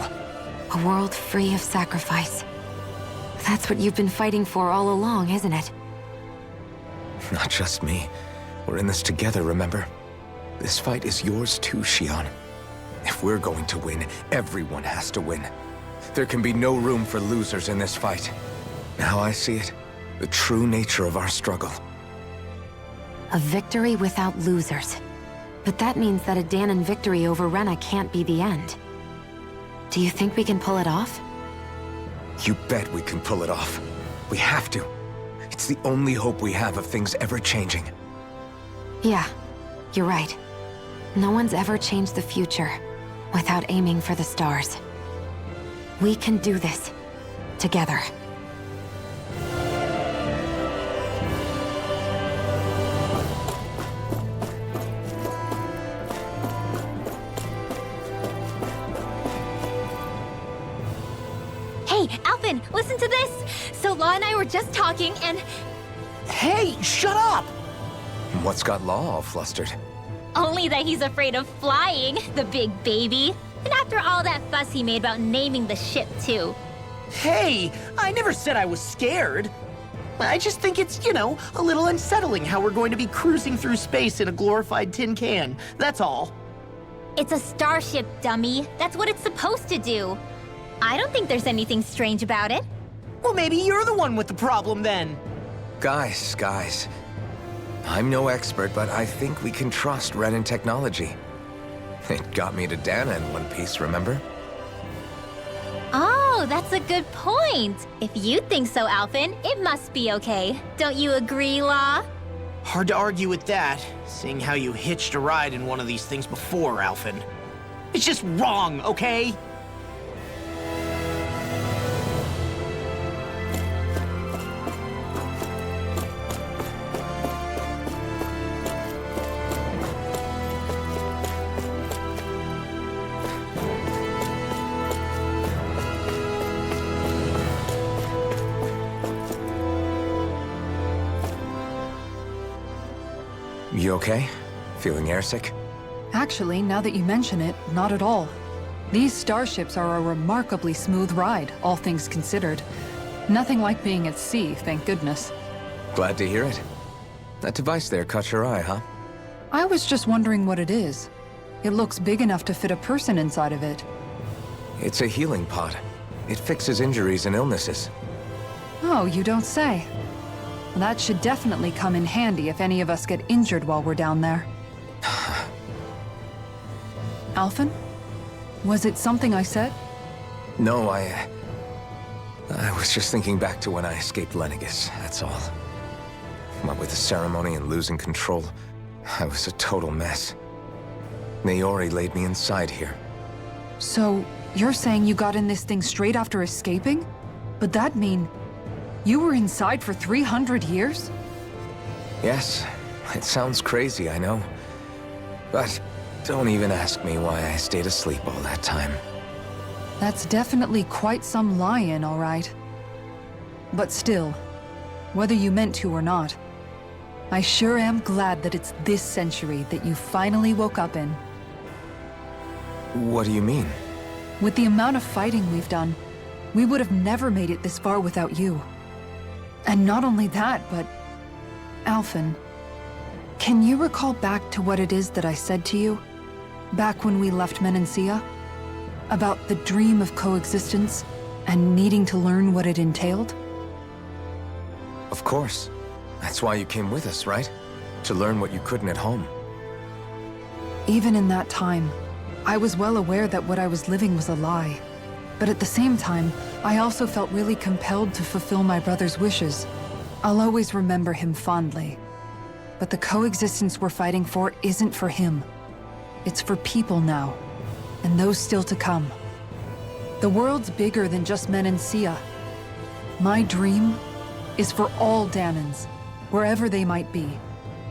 A world free of sacrifice. That's what you've been fighting for all along, isn't it? Not just me. We're in this together, remember? This fight is yours too, Xion. If we're going to win, everyone has to win. There can be no room for losers in this fight. Now I see it, the true nature of our struggle. A victory without losers. But that means that a Dahnan victory over Rena can't be the end. Do you think we can pull it off? You bet we can pull it off. We have to. It's the only hope we have of things ever changing. Yeah, you're right. No one's ever changed the future without aiming for the stars. We can do this together. Hey, Alphen, listen to this! So Law and I were just talking and... Hey, shut up! What's got Law all flustered? Only that he's afraid of flying, the big baby. And after all that fuss he made about naming the ship, too. Hey, I never said I was scared. I just think it's, a little unsettling how we're going to be cruising through space in a glorified tin can. That's all. It's a starship, dummy. That's what it's supposed to do. I don't think there's anything strange about it. Well, maybe you're the one with the problem then. Guys. I'm no expert, but I think we can trust Renan technology. It got me to Dahna in one piece, remember? Oh, that's a good point. If you think so, Alphen, it must be okay. Don't you agree, Law? Hard to argue with that, seeing how you hitched a ride in one of these things before, Alphen. It's just wrong, okay? You okay? Feeling airsick? Actually, now that you mention it, not at all. These starships are a remarkably smooth ride, all things considered. Nothing like being at sea, thank goodness. Glad to hear it. That device there caught your eye, huh? I was just wondering what it is. It looks big enough to fit a person inside of it. It's a healing pod. It fixes injuries and illnesses. Oh, you don't say. That should definitely come in handy if any of us get injured while we're down there. Alphen? Was it something I said? No, I was just thinking back to when I escaped Lenegus, that's all. What with the ceremony and losing control, I was a total mess. Naori laid me inside here. So, you're saying you got in this thing straight after escaping? But that'd mean you were inside for 300 years? Yes, it sounds crazy, I know. But don't even ask me why I stayed asleep all that time. That's definitely quite some lie-in, all right. But still, whether you meant to or not, I sure am glad that it's this century that you finally woke up in. What do you mean? With the amount of fighting we've done, we would have never made it this far without you. And not only that, but... Alphen, can you recall back to what it is that I said to you? Back when we left Menancia? About the dream of coexistence, and needing to learn what it entailed? Of course. That's why you came with us, right? To learn what you couldn't at home. Even in that time, I was well aware that what I was living was a lie. But at the same time, I also felt really compelled to fulfill my brother's wishes. I'll always remember him fondly. But the coexistence we're fighting for isn't for him. It's for people now, and those still to come. The world's bigger than just Menancia. My dream is for all Dahnans, wherever they might be,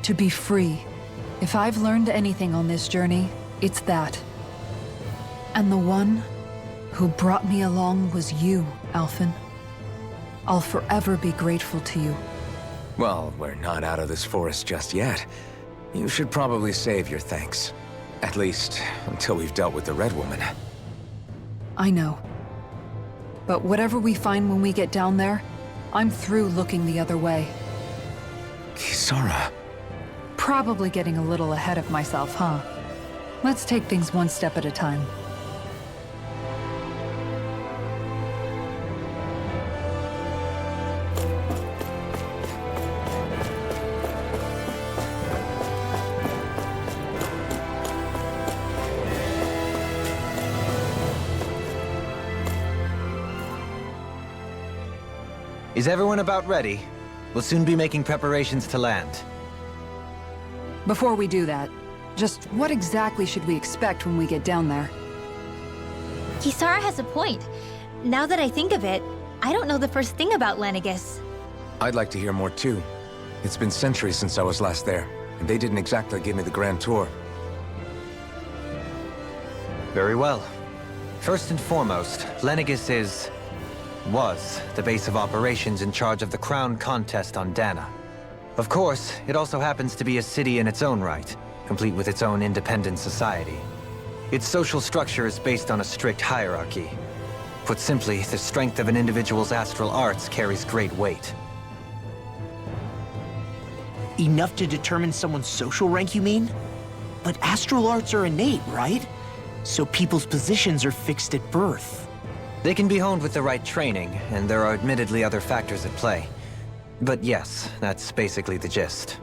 to be free. If I've learned anything on this journey, it's that. And the one who brought me along was you, Alphen. I'll forever be grateful to you. Well, we're not out of this forest just yet. You should probably save your thanks. At least, until we've dealt with the Red Woman. I know. But whatever we find when we get down there, I'm through looking the other way. Kisara. Probably getting a little ahead of myself, huh? Let's take things one step at a time. Is everyone about ready? We'll soon be making preparations to land. Before we do that, just what exactly should we expect when we get down there? Kisara has a point. Now that I think of it, I don't know the first thing about Lenegus. I'd like to hear more too. It's been centuries since I was last there, and they didn't exactly give me the grand tour. Very well. First and foremost, Lenegus was the base of operations in charge of the crown contest on Dahna. Of course, it also happens to be a city in its own right, complete with its own independent society. Its social structure is based on a strict hierarchy. Put simply, the strength of an individual's astral arts carries great weight. Enough to determine someone's social rank, you mean? But astral arts are innate, right? So people's positions are fixed at birth. They can be honed with the right training, and there are admittedly other factors at play. But yes, that's basically the gist.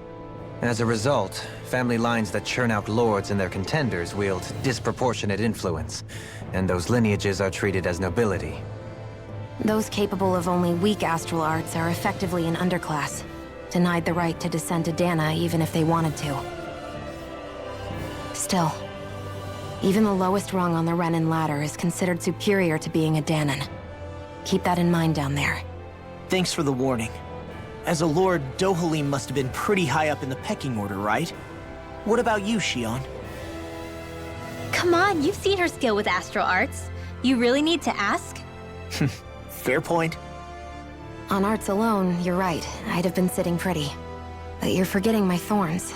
As a result, family lines that churn out lords and their contenders wield disproportionate influence, and those lineages are treated as nobility. Those capable of only weak astral arts are effectively an underclass, denied the right to descend to Dahna even if they wanted to. Still, even the lowest rung on the Renan ladder is considered superior to being a Dahnan. Keep that in mind down there. Thanks for the warning. As a lord, Dohalim must have been pretty high up in the pecking order, right? What about you, Shion? Come on, you've seen her skill with astral arts. You really need to ask? Fair point. On arts alone, you're right. I'd have been sitting pretty. But you're forgetting my thorns.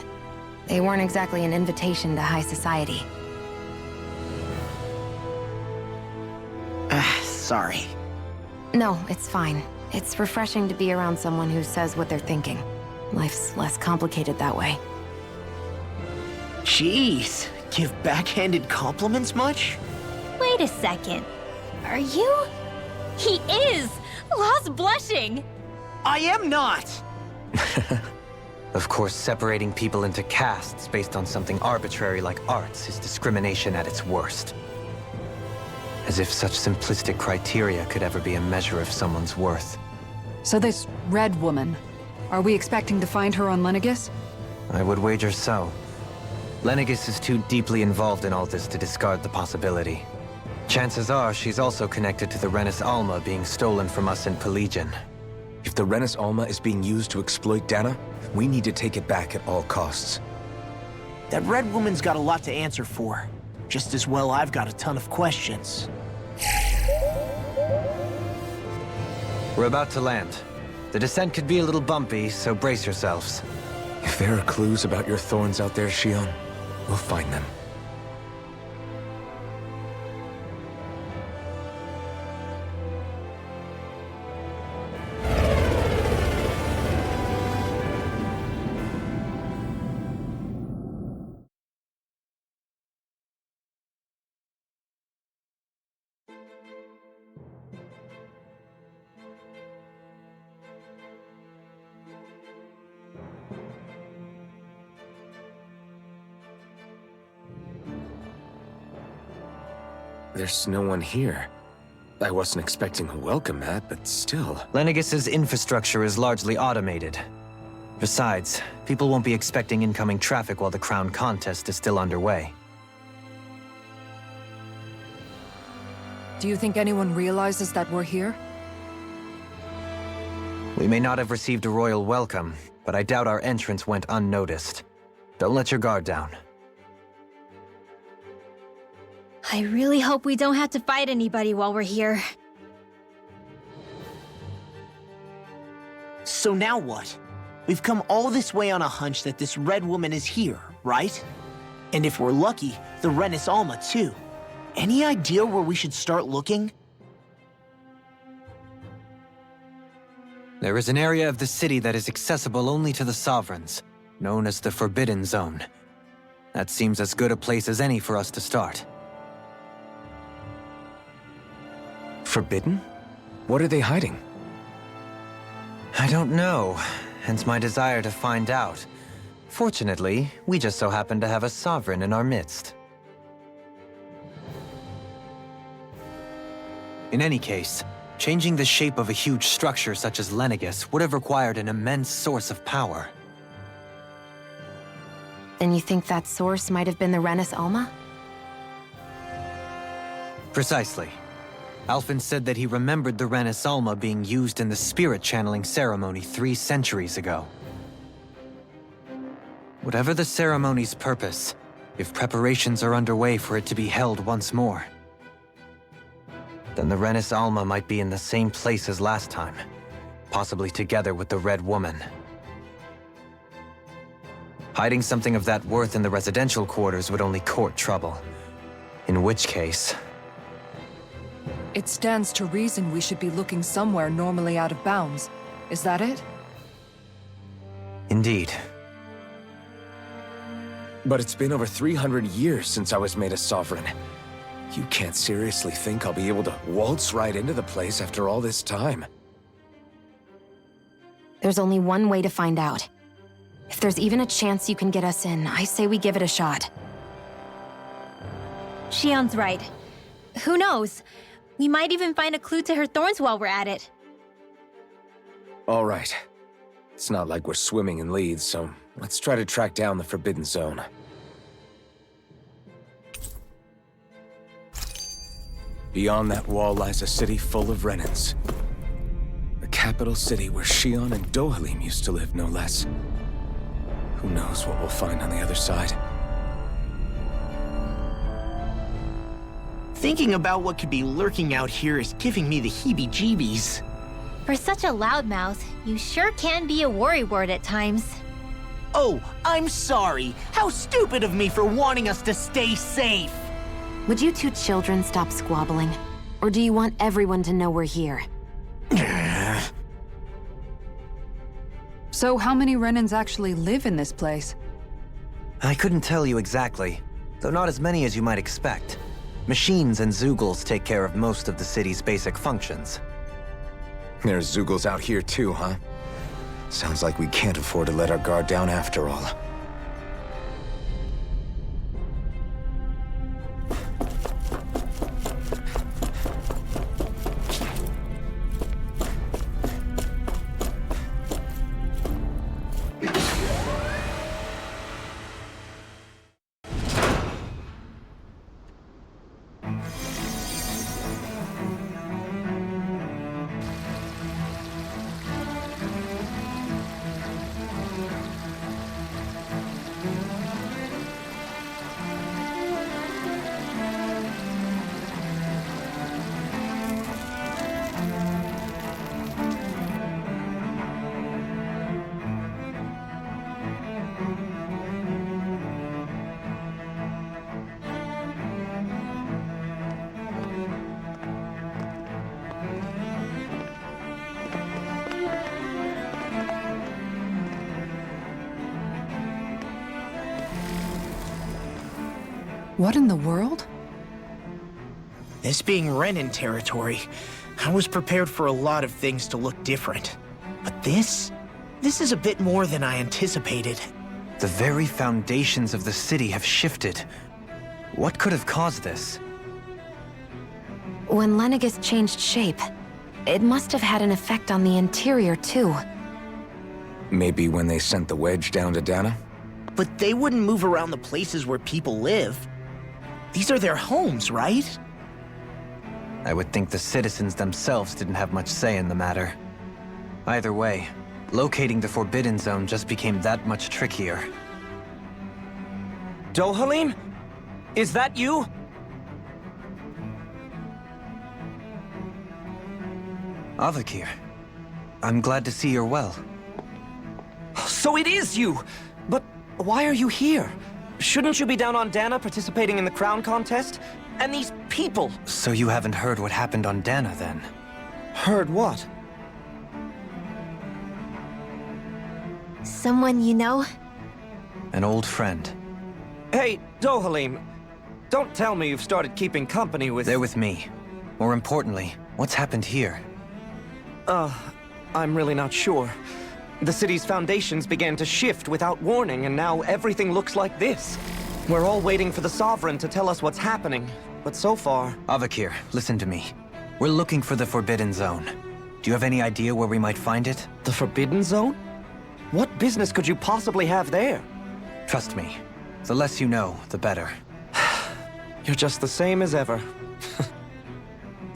They weren't exactly an invitation to high society. Sorry. No, it's fine. It's refreshing to be around someone who says what they're thinking. Life's less complicated that way. Jeez, give backhanded compliments much? Wait a second. Are you? He is! Lost blushing! I am not! Of course, separating people into castes based on something arbitrary like arts is discrimination at its worst. As if such simplistic criteria could ever be a measure of someone's worth. So this red woman, are we expecting to find her on Lenegis? I would wager so. Lenegis is too deeply involved in all this to discard the possibility. Chances are she's also connected to the Renis Alma being stolen from us in Pelegion. If the Renis Alma is being used to exploit Dahna, we need to take it back at all costs. That red woman's got a lot to answer for. Just as well I've got a ton of questions. We're about to land. The descent could be a little bumpy, so brace yourselves. If there are clues about your thorns out there, Shion, we'll find them. There's no one here. I wasn't expecting a welcome mat, but still. Lenegis's infrastructure is largely automated. Besides, people won't be expecting incoming traffic while the crown contest is still underway. Do you think anyone realizes that we're here? We may not have received a royal welcome, but I doubt our entrance went unnoticed. Don't let your guard down. I really hope we don't have to fight anybody while we're here. So now what? We've come all this way on a hunch that this red woman is here, right? And if we're lucky, the Renis Alma too. Any idea where we should start looking? There is an area of the city that is accessible only to the sovereigns, known as the Forbidden Zone. That seems as good a place as any for us to start. Forbidden? What are they hiding? I don't know, hence my desire to find out. Fortunately, we just so happen to have a sovereign in our midst. In any case, changing the shape of a huge structure such as Lenegis would have required an immense source of power. And you think that source might have been the Renis Alma? Precisely. Alphen said that he remembered the Renis Alma being used in the spirit channeling ceremony 3 centuries ago. Whatever the ceremony's purpose, if preparations are underway for it to be held once more, then the Renis Alma might be in the same place as last time, possibly together with the Red Woman. Hiding something of that worth in the residential quarters would only court trouble. In which case... It stands to reason we should be looking somewhere normally out of bounds. Is that it? Indeed. But it's been over 300 years since I was made a sovereign. You can't seriously think I'll be able to waltz right into the place after all this time. There's only one way to find out. If there's even a chance you can get us in, I say we give it a shot. Shion's right. Who knows? We might even find a clue to her thorns while we're at it. All right. It's not like we're swimming in leads, so let's try to track down the Forbidden Zone. Beyond that wall lies a city full of Renans. The capital city where Shion and Dohalim used to live, no less. Who knows what we'll find on the other side? Thinking about what could be lurking out here is giving me the heebie-jeebies. For such a loudmouth, you sure can be a worrywart at times. Oh, I'm sorry. How stupid of me for wanting us to stay safe. Would you two children stop squabbling? Or do you want everyone to know we're here? So how many Renans actually live in this place? I couldn't tell you exactly, though not as many as you might expect. Machines and Zeugles take care of most of the city's basic functions. There's Zeugles out here too, huh? Sounds like we can't afford to let our guard down after all. What in the world? This being Renan territory, I was prepared for a lot of things to look different. But this is a bit more than I anticipated. The very foundations of the city have shifted. What could have caused this? When Lenegis changed shape, it must have had an effect on the interior, too. Maybe when they sent the wedge down to Dahna? But they wouldn't move around the places where people live. These are their homes, right? I would think the citizens themselves didn't have much say in the matter. Either way, locating the Forbidden Zone just became that much trickier. Dohalim? Is that you? Avakir, I'm glad to see you're well. So it is you! But why are you here? Shouldn't you be down on Dahna participating in the crown contest? And these people! So you haven't heard what happened on Dahna, then? Heard what? Someone you know? An old friend. Hey, Dohalim, don't tell me you've started keeping company with... They're with me. More importantly, what's happened here? I'm really not sure. The city's foundations began to shift without warning, and now everything looks like this. We're all waiting for the Sovereign to tell us what's happening, but so far... Avakir, listen to me. We're looking for the Forbidden Zone. Do you have any idea where we might find it? The Forbidden Zone? What business could you possibly have there? Trust me. The less you know, the better. You're just the same as ever.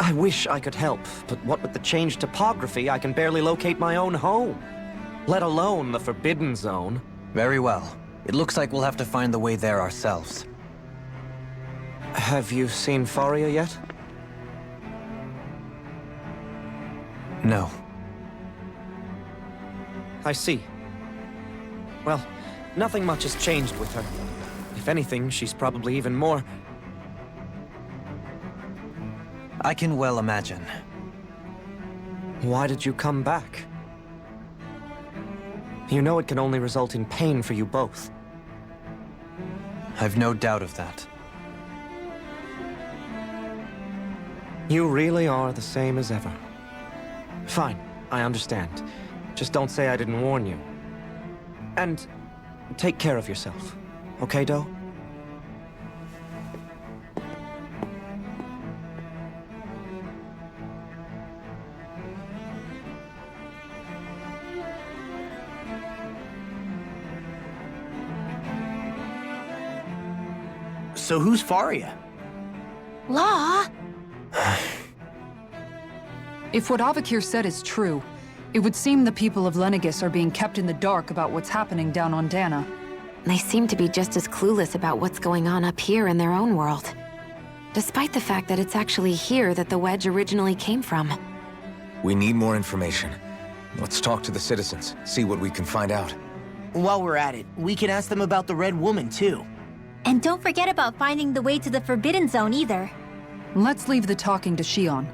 I wish I could help, but what with the changed topography, I can barely locate my own home. Let alone the Forbidden Zone. Very well. It looks like we'll have to find the way there ourselves. Have you seen Faria yet? No. I see. Well, nothing much has changed with her. If anything, she's probably even more... I can well imagine. Why did you come back? You know it can only result in pain for you both. I've no doubt of that. You really are the same as ever. Fine, I understand. Just don't say I didn't warn you. And take care of yourself. Okay, Do? So who's Faria? Law? If what Avakir said is true, it would seem the people of Lenegis are being kept in the dark about what's happening down on Dahna. They seem to be just as clueless about what's going on up here in their own world. Despite the fact that it's actually here that the wedge originally came from. We need more information. Let's talk to the citizens, see what we can find out. While we're at it, we can ask them about the Red Woman, too. And don't forget about finding the way to the Forbidden Zone either. Let's leave the talking to Shion.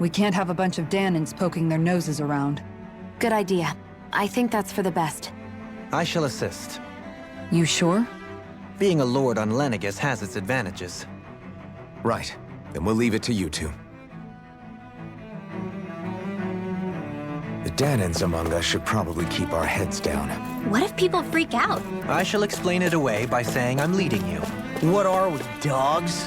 We can't have a bunch of Dahnans poking their noses around. Good idea. I think that's for the best. I shall assist. You sure? Being a lord on Lenegis has its advantages. Right. Then we'll leave it to you two. The Dahnans among us should probably keep our heads down. What if people freak out? I shall explain it away by saying I'm leading you. What are we, dogs?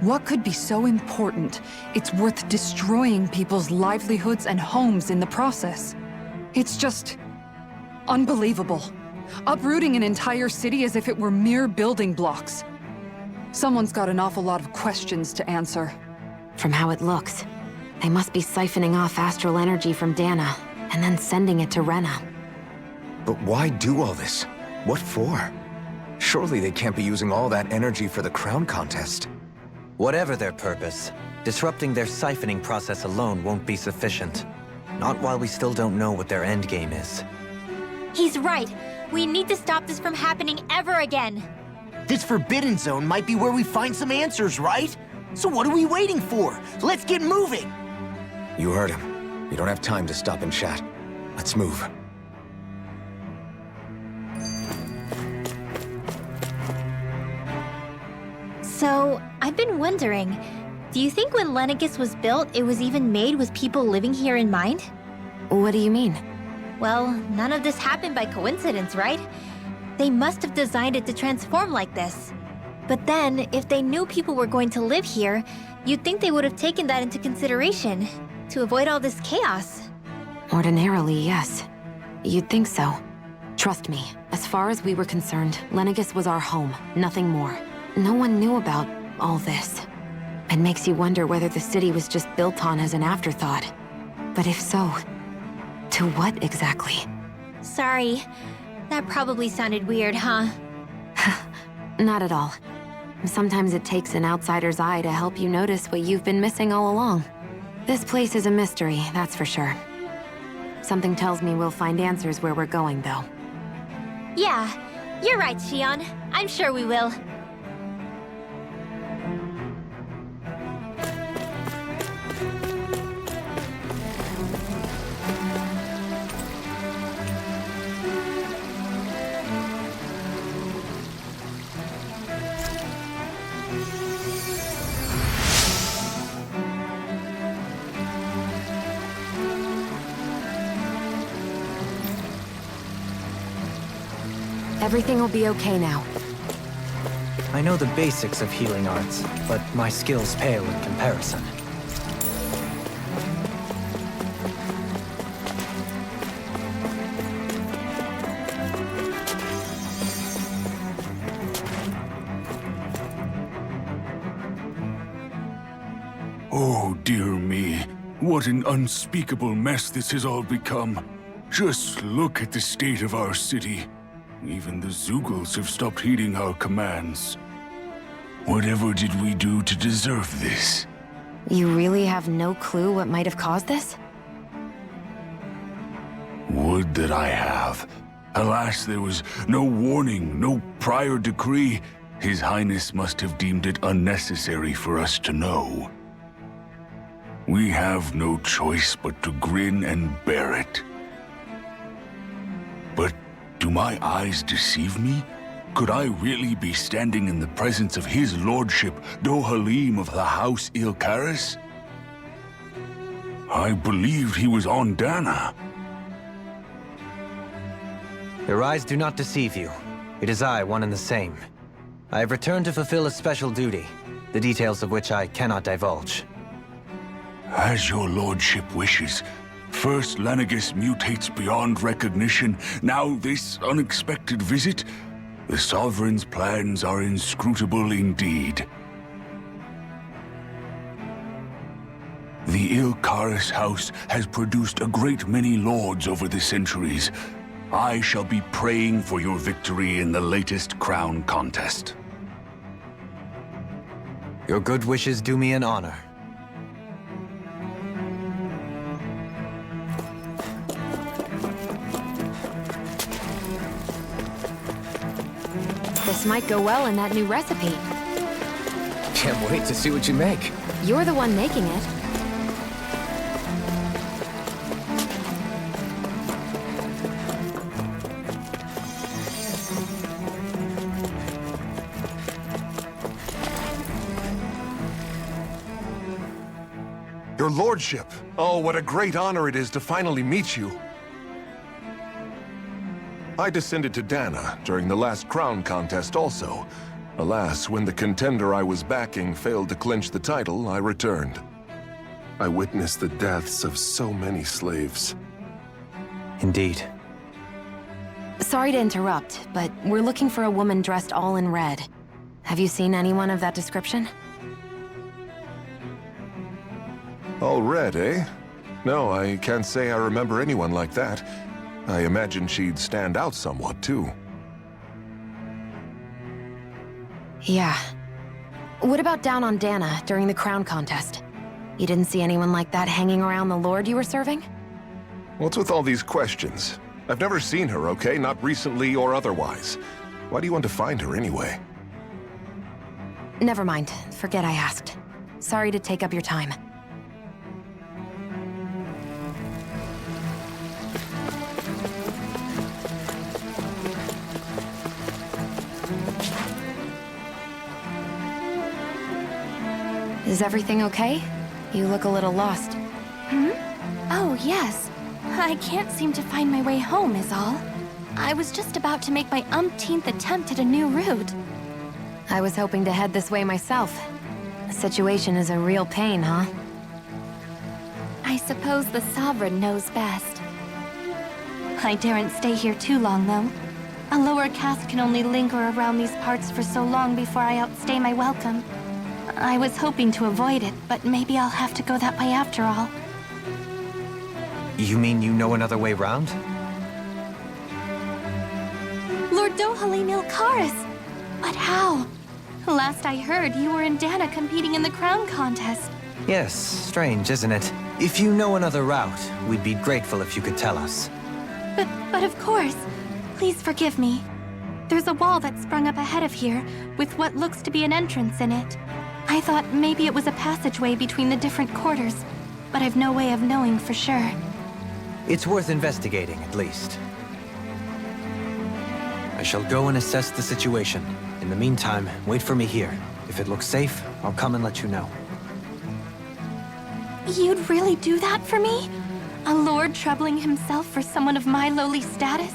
What could be so important? It's worth destroying people's livelihoods and homes in the process. It's just unbelievable. Uprooting an entire city as if it were mere building blocks. Someone's got an awful lot of questions to answer. From how it looks, they must be siphoning off astral energy from Dahna, and then sending it to Rena. But why do all this? What for? Surely they can't be using all that energy for the crown contest. Whatever their purpose, disrupting their siphoning process alone won't be sufficient. Not while we still don't know what their endgame is. He's right. We need to stop this from happening ever again. This Forbidden Zone might be where we find some answers, right? So what are we waiting for? Let's get moving! You heard him. We don't have time to stop and chat. Let's move. So, I've been wondering, do you think when Lenegus was built, it was even made with people living here in mind? What do you mean? Well, none of this happened by coincidence, right? They must have designed it to transform like this. But then, if they knew people were going to live here, you'd think they would have taken that into consideration, to avoid all this chaos. Ordinarily, yes. You'd think so. Trust me, as far as we were concerned, Lenegus was our home, nothing more. No one knew about all this. It makes you wonder whether the city was just built on as an afterthought. But if so, to what exactly? Sorry. That probably sounded weird, huh? Not at all. Sometimes it takes an outsider's eye to help you notice what you've been missing all along. This place is a mystery, that's for sure. Something tells me we'll find answers where we're going, though. Yeah, you're right, Shion. I'm sure we will. Everything will be okay now. I know the basics of healing arts, but my skills pale in comparison. Oh, dear me. What an unspeakable mess this has all become. Just look at the state of our city. Even the Zeugles have stopped heeding our commands. Whatever did we do to deserve this? You really have no clue what might have caused this? Would that I have. Alas, there was no warning, no prior decree. His Highness must have deemed it unnecessary for us to know. We have no choice but to grin and bear it. But do my eyes deceive me? Could I really be standing in the presence of his lordship, Dohalim of the House Ilkaris? I believed he was on Dahna. Your eyes do not deceive you. It is I, one and the same. I have returned to fulfill a special duty, the details of which I cannot divulge. As your lordship wishes. First, Lenegus mutates beyond recognition. Now, this unexpected visit. The Sovereign's plans are inscrutable indeed. The Ilkaris House has produced a great many lords over the centuries. I shall be praying for your victory in the latest crown contest. Your good wishes do me an honor. This might go well in that new recipe. Can't wait to see what you make. You're the one making it. Your lordship! Oh, what a great honor it is to finally meet you. I descended to Dahna during the last crown contest also. Alas, when the contender I was backing failed to clinch the title, I returned. I witnessed the deaths of so many slaves. Indeed. Sorry to interrupt, but we're looking for a woman dressed all in red. Have you seen anyone of that description? All red, eh? No, I can't say I remember anyone like that. I imagine she'd stand out somewhat, too. Yeah. What about down on Dahna during the crown contest? You didn't see anyone like that hanging around the lord you were serving? What's with all these questions? I've never seen her, okay? Not recently or otherwise. Why do you want to find her anyway? Never mind. Forget I asked. Sorry to take up your time. Is everything okay? You look a little lost. Oh, yes. I can't seem to find my way home, is all. I was just about to make my umpteenth attempt at a new route. I was hoping to head this way myself. The situation is a real pain, huh? I suppose the Sovereign knows best. I daren't stay here too long, though. A lower caste can only linger around these parts for so long before I outstay my welcome. I was hoping to avoid it, but maybe I'll have to go that way after all. You mean you know another way round? Lord Dohalim Ilkaris! But how? Last I heard, you were in Dahna competing in the crown contest. Yes, strange, isn't it? If you know another route, we'd be grateful if you could tell us. But of course. Please forgive me. There's a wall that sprung up ahead of here, with what looks to be an entrance in it. I thought maybe it was a passageway between the different quarters, but I've no way of knowing for sure. It's worth investigating, at least. I shall go and assess the situation. In the meantime, wait for me here. If it looks safe, I'll come and let you know. You'd really do that for me? A lord troubling himself for someone of my lowly status?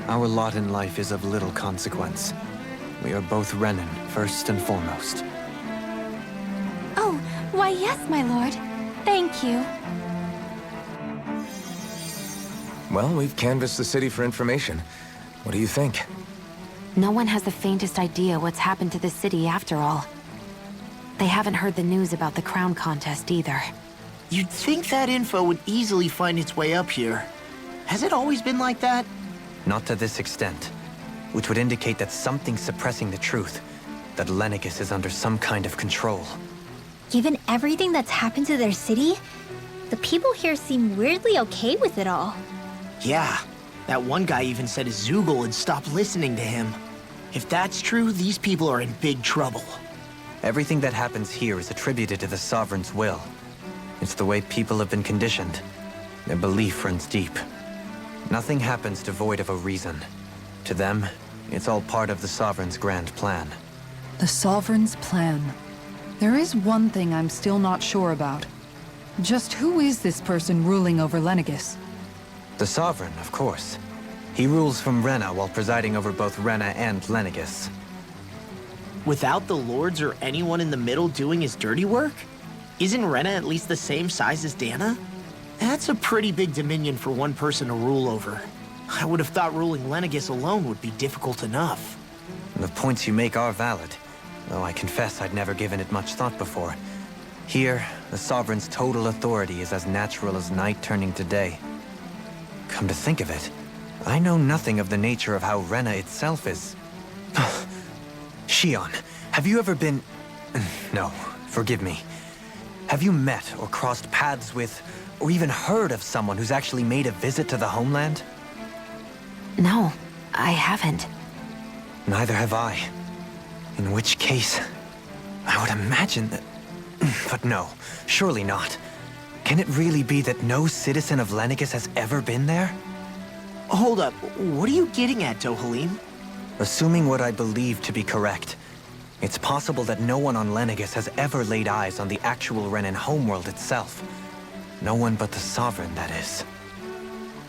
Our lot in life is of little consequence. We are both Renan, first and foremost. Oh, why yes, my lord. Thank you. Well, we've canvassed the city for information. What do you think? No one has the faintest idea what's happened to the city after all. They haven't heard the news about the crown contest either. You'd think that info would easily find its way up here. Has it always been like that? Not to this extent, which would indicate that something's suppressing the truth, that Lenegis is under some kind of control. Given everything that's happened to their city, the people here seem weirdly okay with it all. Yeah, that one guy even said his Zoogle had stopped listening to him. If that's true, these people are in big trouble. Everything that happens here is attributed to the Sovereign's will. It's the way people have been conditioned. Their belief runs deep. Nothing happens devoid of a reason. To them, it's all part of the Sovereign's grand plan. The Sovereign's plan. There is one thing I'm still not sure about. Just who is this person ruling over Lenegis? The Sovereign, of course. He rules from Rena while presiding over both Rena and Lenegis. Without the lords or anyone in the middle doing his dirty work? Isn't Rena at least the same size as Dahna? That's a pretty big dominion for one person to rule over. I would have thought ruling Lenegis alone would be difficult enough. The points you make are valid, though I confess I'd never given it much thought before. Here, the Sovereign's total authority is as natural as night turning to day. Come to think of it, I know nothing of the nature of how Rena itself is. Shion, have you ever been... No, forgive me. Have you met or crossed paths with, or even heard of someone who's actually made a visit to the homeland? No, I haven't. Neither have I. In which case, I would imagine that... But no, surely not. Can it really be that no citizen of Lenegis has ever been there? Hold up, what are you getting at, Dohalim? Assuming what I believe to be correct, It's possible that no one on Lenegis has ever laid eyes on the actual Renan homeworld itself. No one but the Sovereign, that is.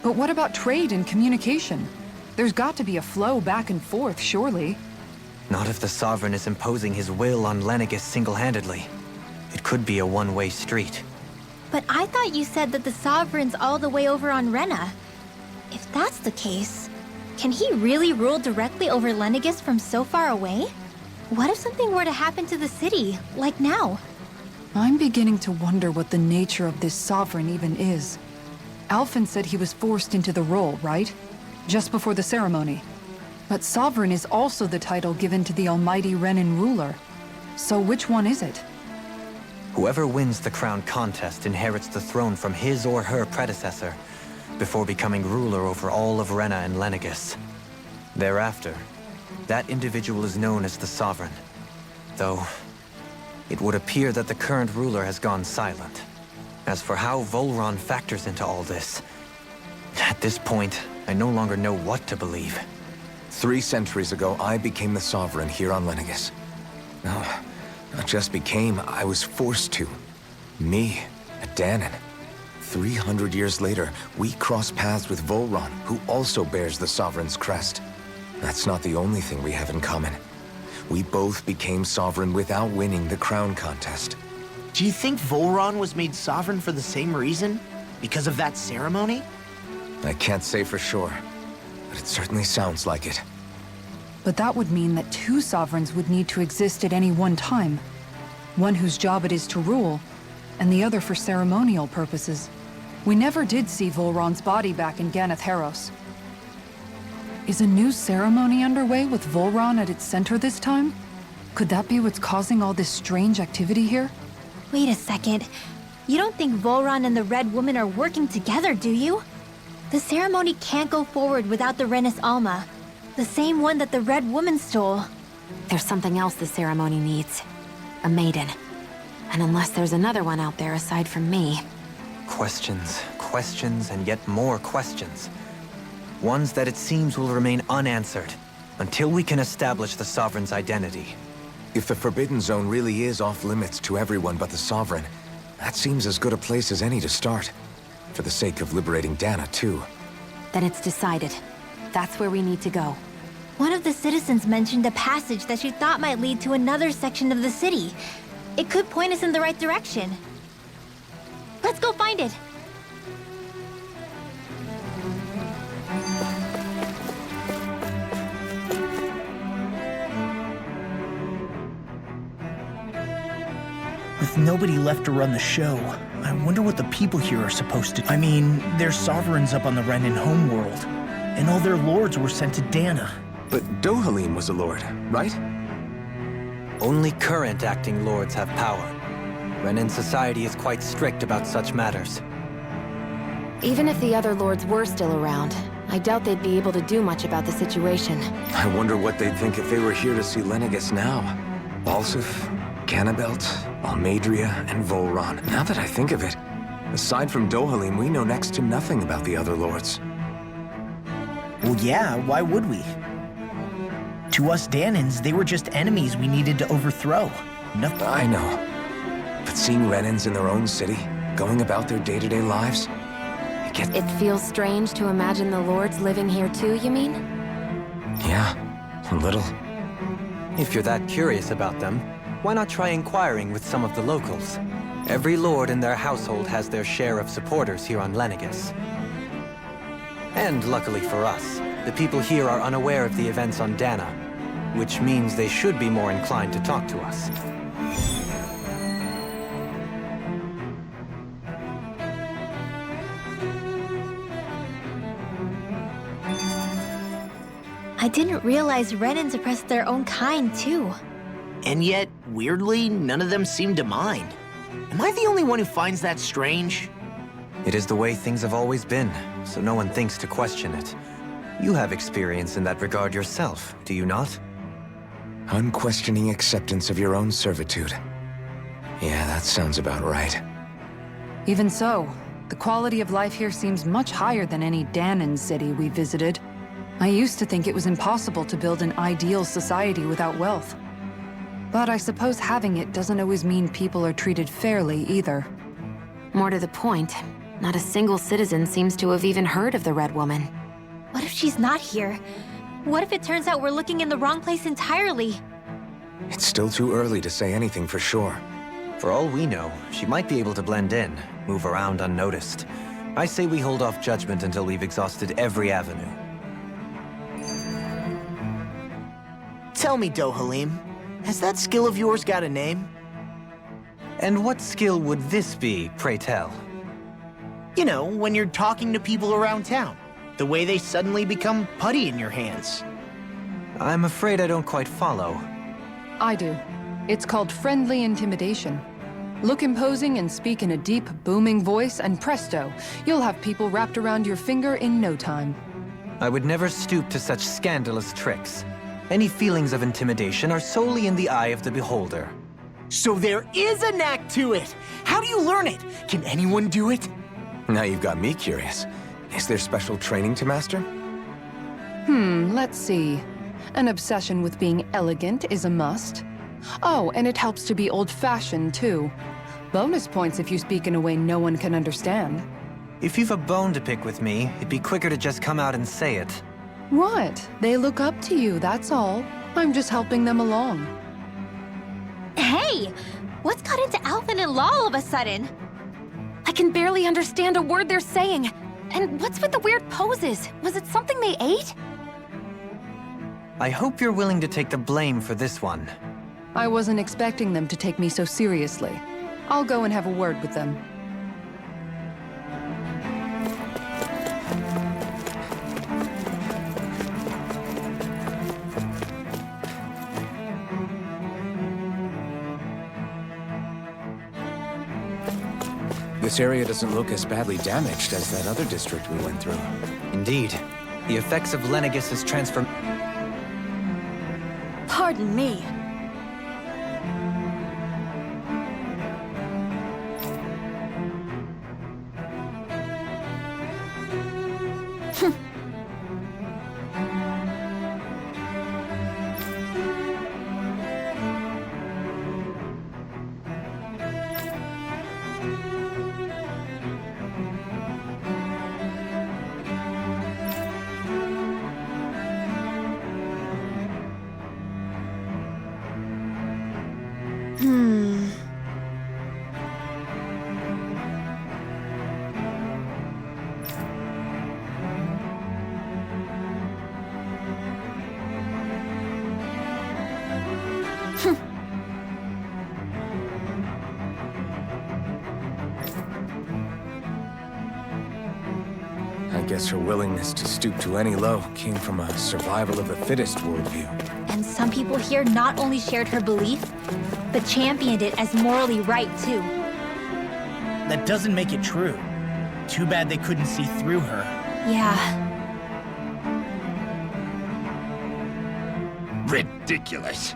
But what about trade and communication? There's got to be a flow back and forth, surely. Not if the Sovereign is imposing his will on Lenegis single-handedly. It could be a one-way street. But I thought you said that the Sovereign's all the way over on Rena. If that's the case, can he really rule directly over Lenegis from so far away? What if something were to happen to the city, like now? I'm beginning to wonder what the nature of this Sovereign even is. Alphen said he was forced into the role, right? Just before the ceremony. But Sovereign is also the title given to the almighty Renan ruler. So which one is it? Whoever wins the crown contest inherits the throne from his or her predecessor, before becoming ruler over all of Rena and Lenegis. Thereafter, that individual is known as the Sovereign. Though, it would appear that the current ruler has gone silent. As for how Volron factors into all this, at this point, I no longer know what to believe. 3 centuries ago, I became the Sovereign here on Lenegis. No, not just became, I was forced to. Me, a Dahnan. 300 years later, we cross paths with Volron, who also bears the Sovereign's crest. That's not the only thing we have in common. We both became Sovereign without winning the crown contest. Do you think Volron was made Sovereign for the same reason? Because of that ceremony? I can't say for sure, but it certainly sounds like it. But that would mean that 2 Sovereigns would need to exist at any one time. One whose job it is to rule, and the other for ceremonial purposes. We never did see Volron's body back in Ganath Haros. Is a new ceremony underway with Volron at its center this time? Could that be what's causing all this strange activity here? Wait a second. You don't think Volron and the Red Woman are working together, do you? The ceremony can't go forward without the Renis Alma. The same one that the Red Woman stole. There's something else the ceremony needs. A maiden. And unless there's another one out there aside from me... Questions, questions, and yet more questions. Ones that it seems will remain unanswered, until we can establish the Sovereign's identity. If the Forbidden Zone really is off-limits to everyone but the Sovereign, that seems as good a place as any to start. For the sake of liberating Dahna, too. Then it's decided. That's where we need to go. One of the citizens mentioned a passage that she thought might lead to another section of the city. It could point us in the right direction. Let's go find it! With nobody left to run the show, I wonder what the people here are supposed to do. I mean, there's sovereigns up on the Renan homeworld, and all their lords were sent to Dahna. But Dohalim was a lord, right? Only current acting lords have power. Renan society is quite strict about such matters. Even if the other lords were still around, I doubt they'd be able to do much about the situation. I wonder what they'd think if they were here to see Lenegis now. Balsuf, Cannabelt, Almadria, and Volron. Now that I think of it, aside from Dohalim, we know next to nothing about the other lords. Well, yeah, why would we? To us Dahnans, they were just enemies we needed to overthrow. Nothing. I know. But seeing Renans in their own city, going about their day-to-day lives, It feels strange to imagine the lords living here too, you mean? Yeah, a little. If you're that curious about them, why not try inquiring with some of the locals? Every lord in their household has their share of supporters here on Lenegis. And luckily for us, the people here are unaware of the events on Dahna, which means they should be more inclined to talk to us. I didn't realize Renans oppressed their own kind, too. And yet, weirdly, none of them seem to mind. Am I the only one who finds that strange? It is the way things have always been, so no one thinks to question it. You have experience in that regard yourself, do you not? Unquestioning acceptance of your own servitude. Yeah, that sounds about right. Even so, the quality of life here seems much higher than any Dahnan city we visited. I used to think it was impossible to build an ideal society without wealth. But I suppose having it doesn't always mean people are treated fairly either. More to the point, not a single citizen seems to have even heard of the Red Woman. What if she's not here? What if it turns out we're looking in the wrong place entirely? It's still too early to say anything for sure. For all we know, she might be able to blend in, move around unnoticed. I say we hold off judgment until we've exhausted every avenue. Tell me, Dohalim, has that skill of yours got a name? And what skill would this be, pray tell? You know, when you're talking to people around town. The way they suddenly become putty in your hands. I'm afraid I don't quite follow. I do. It's called friendly intimidation. Look imposing and speak in a deep, booming voice, and presto, you'll have people wrapped around your finger in no time. I would never stoop to such scandalous tricks. Any feelings of intimidation are solely in the eye of the beholder. So there is a knack to it! How do you learn it? Can anyone do it? Now you've got me curious. Is there special training to master? Let's see. An obsession with being elegant is a must. Oh, and it helps to be old-fashioned, too. Bonus points if you speak in a way no one can understand. If you've a bone to pick with me, it'd be quicker to just come out and say it. What? They look up to you, that's all. I'm just helping them along. Hey! What's got into Alvin and Law all of a sudden? I can barely understand a word they're saying. And what's with the weird poses? Was it something they ate? I hope you're willing to take the blame for this one. I wasn't expecting them to take me so seriously. I'll go and have a word with them. This area doesn't look as badly damaged as that other district we went through. Indeed. The effects of Lenegis' transform... Pardon me. I guess her willingness to stoop to any low came from a survival of the fittest worldview. And some people here not only shared her belief, but championed it as morally right, too. That doesn't make it true. Too bad they couldn't see through her. Yeah. Ridiculous.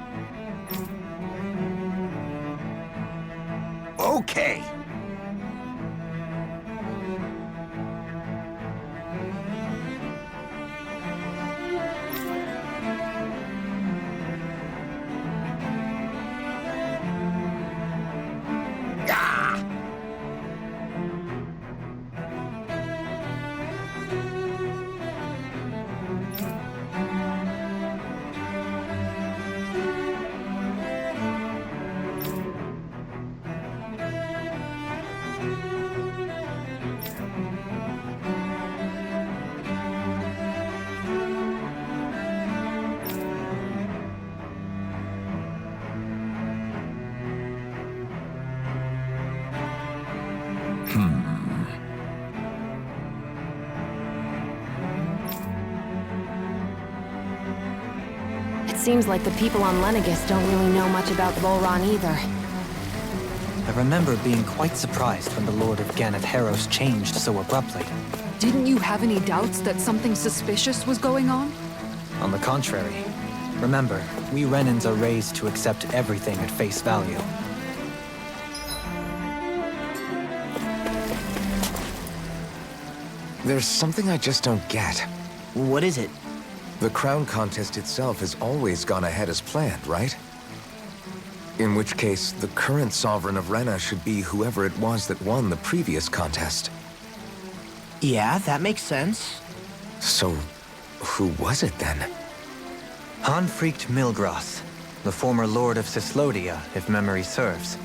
Okay. It seems like the people on Lenegis don't really know much about Volron either. I remember being quite surprised when the Lord of Ganath Harros changed so abruptly. Didn't you have any doubts that something suspicious was going on? On the contrary. Remember, we Renans are raised to accept everything at face value. There's something I just don't get. What is it? The crown contest itself has always gone ahead as planned, right? In which case, the current sovereign of Rena should be whoever it was that won the previous contest. Yeah, that makes sense. So, who was it then? Hanfricht Milgras, the former lord of Cislodia, if memory serves.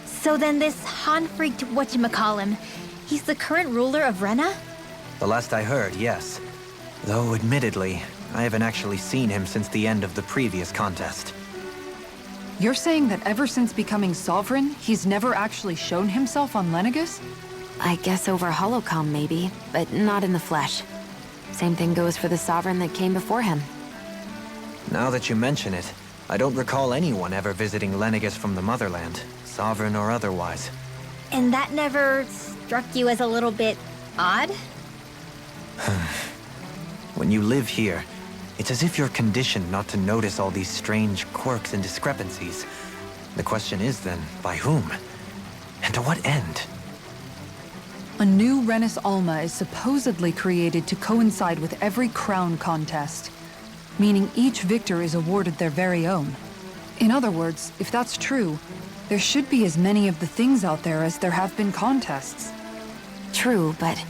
So then this Hanfricht whatchamacallem, he's the current ruler of Rena? The last I heard, yes. Though, admittedly, I haven't actually seen him since the end of the previous contest. You're saying that ever since becoming sovereign, he's never actually shown himself on Lenegus? I guess over holocom maybe, but not in the flesh. Same thing goes for the sovereign that came before him. Now that you mention it, I don't recall anyone ever visiting Lenegus from the motherland, sovereign or otherwise. And that never struck you as a little bit odd? When you live here, it's as if you're conditioned not to notice all these strange quirks and discrepancies. The question is then, by whom? And to what end? A new Renis Alma is supposedly created to coincide with every crown contest, meaning each victor is awarded their very own. In other words, if that's true, there should be as many of the things out there as there have been contests. True, but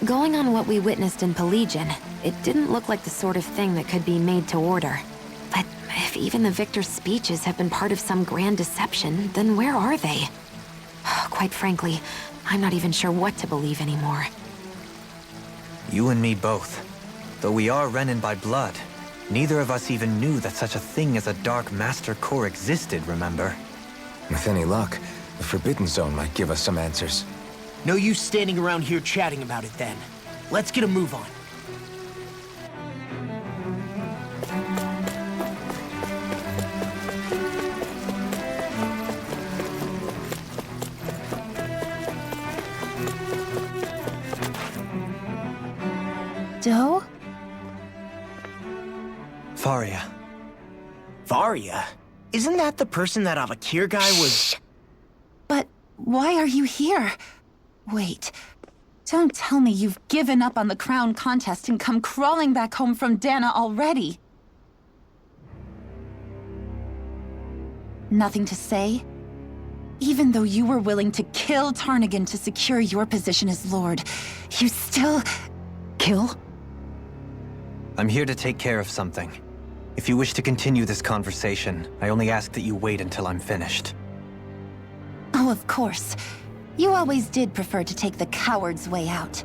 going on what we witnessed in Pelagian, it didn't look like the sort of thing that could be made to order. But if even the victor's speeches have been part of some grand deception, then where are they? Quite frankly, I'm not even sure what to believe anymore. You and me both. Though we are Renan by blood, neither of us even knew that such a thing as a Dark Master Corps existed, remember? With any luck, the Forbidden Zone might give us some answers. No use standing around here chatting about it then. Let's get a move on. Doe? Faria. Varia? Isn't that the person that Avakir guy was... But why are you here? Wait, don't tell me you've given up on the crown contest and come crawling back home from Dahna already. Nothing to say? Even though you were willing to kill Tarnigan to secure your position as Lord, you still... Kill? I'm here to take care of something. If you wish to continue this conversation, I only ask that you wait until I'm finished. Oh, of course. You always did prefer to take the coward's way out.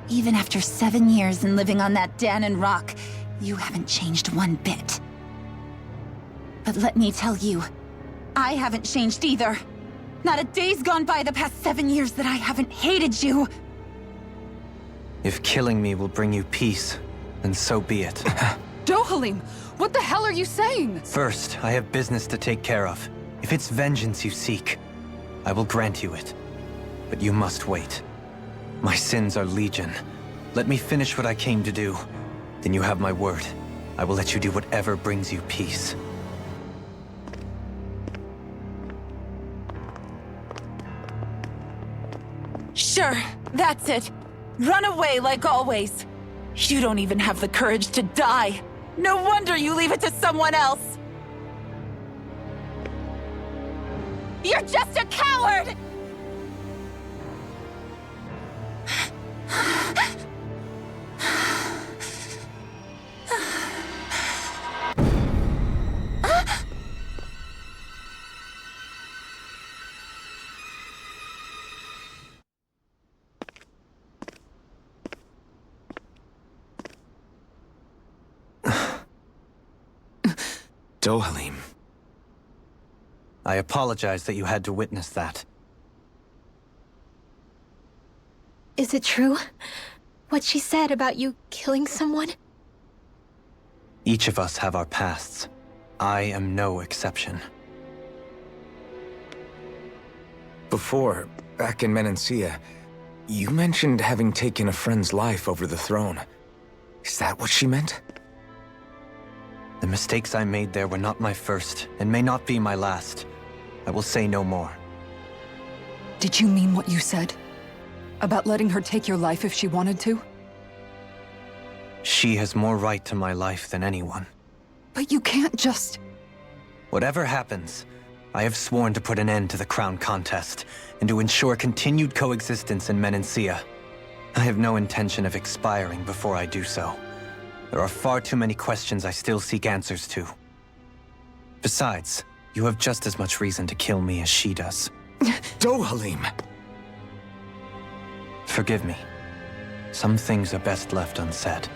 Even after 7 years and living on that Dahnan rock, you haven't changed one bit. But let me tell you, I haven't changed either. Not a day's gone by the past 7 years that I haven't hated you. If killing me will bring you peace, then so be it. Dohalim, what the hell are you saying? First, I have business to take care of. If it's vengeance you seek, I will grant you it. But you must wait. My sins are legion. Let me finish what I came to do. Then you have my word. I will let you do whatever brings you peace. Sure, that's it. Run away like always. You don't even have the courage to die. No wonder you leave it to someone else. You're just a coward! Dohalim. I apologize that you had to witness that. Is it true? What she said about you killing someone? Each of us have our pasts. I am no exception. Before, back in Menancia, you mentioned having taken a friend's life over the throne. Is that what she meant? The mistakes I made there were not my first, and may not be my last. I will say no more. Did you mean what you said? About letting her take your life if she wanted to? She has more right to my life than anyone. But you can't just... Whatever happens, I have sworn to put an end to the crown contest, and to ensure continued coexistence in Menancia. I have no intention of expiring before I do so. There are far too many questions I still seek answers to. Besides, you have just as much reason to kill me as she does. Dohalim! Forgive me. Some things are best left unsaid.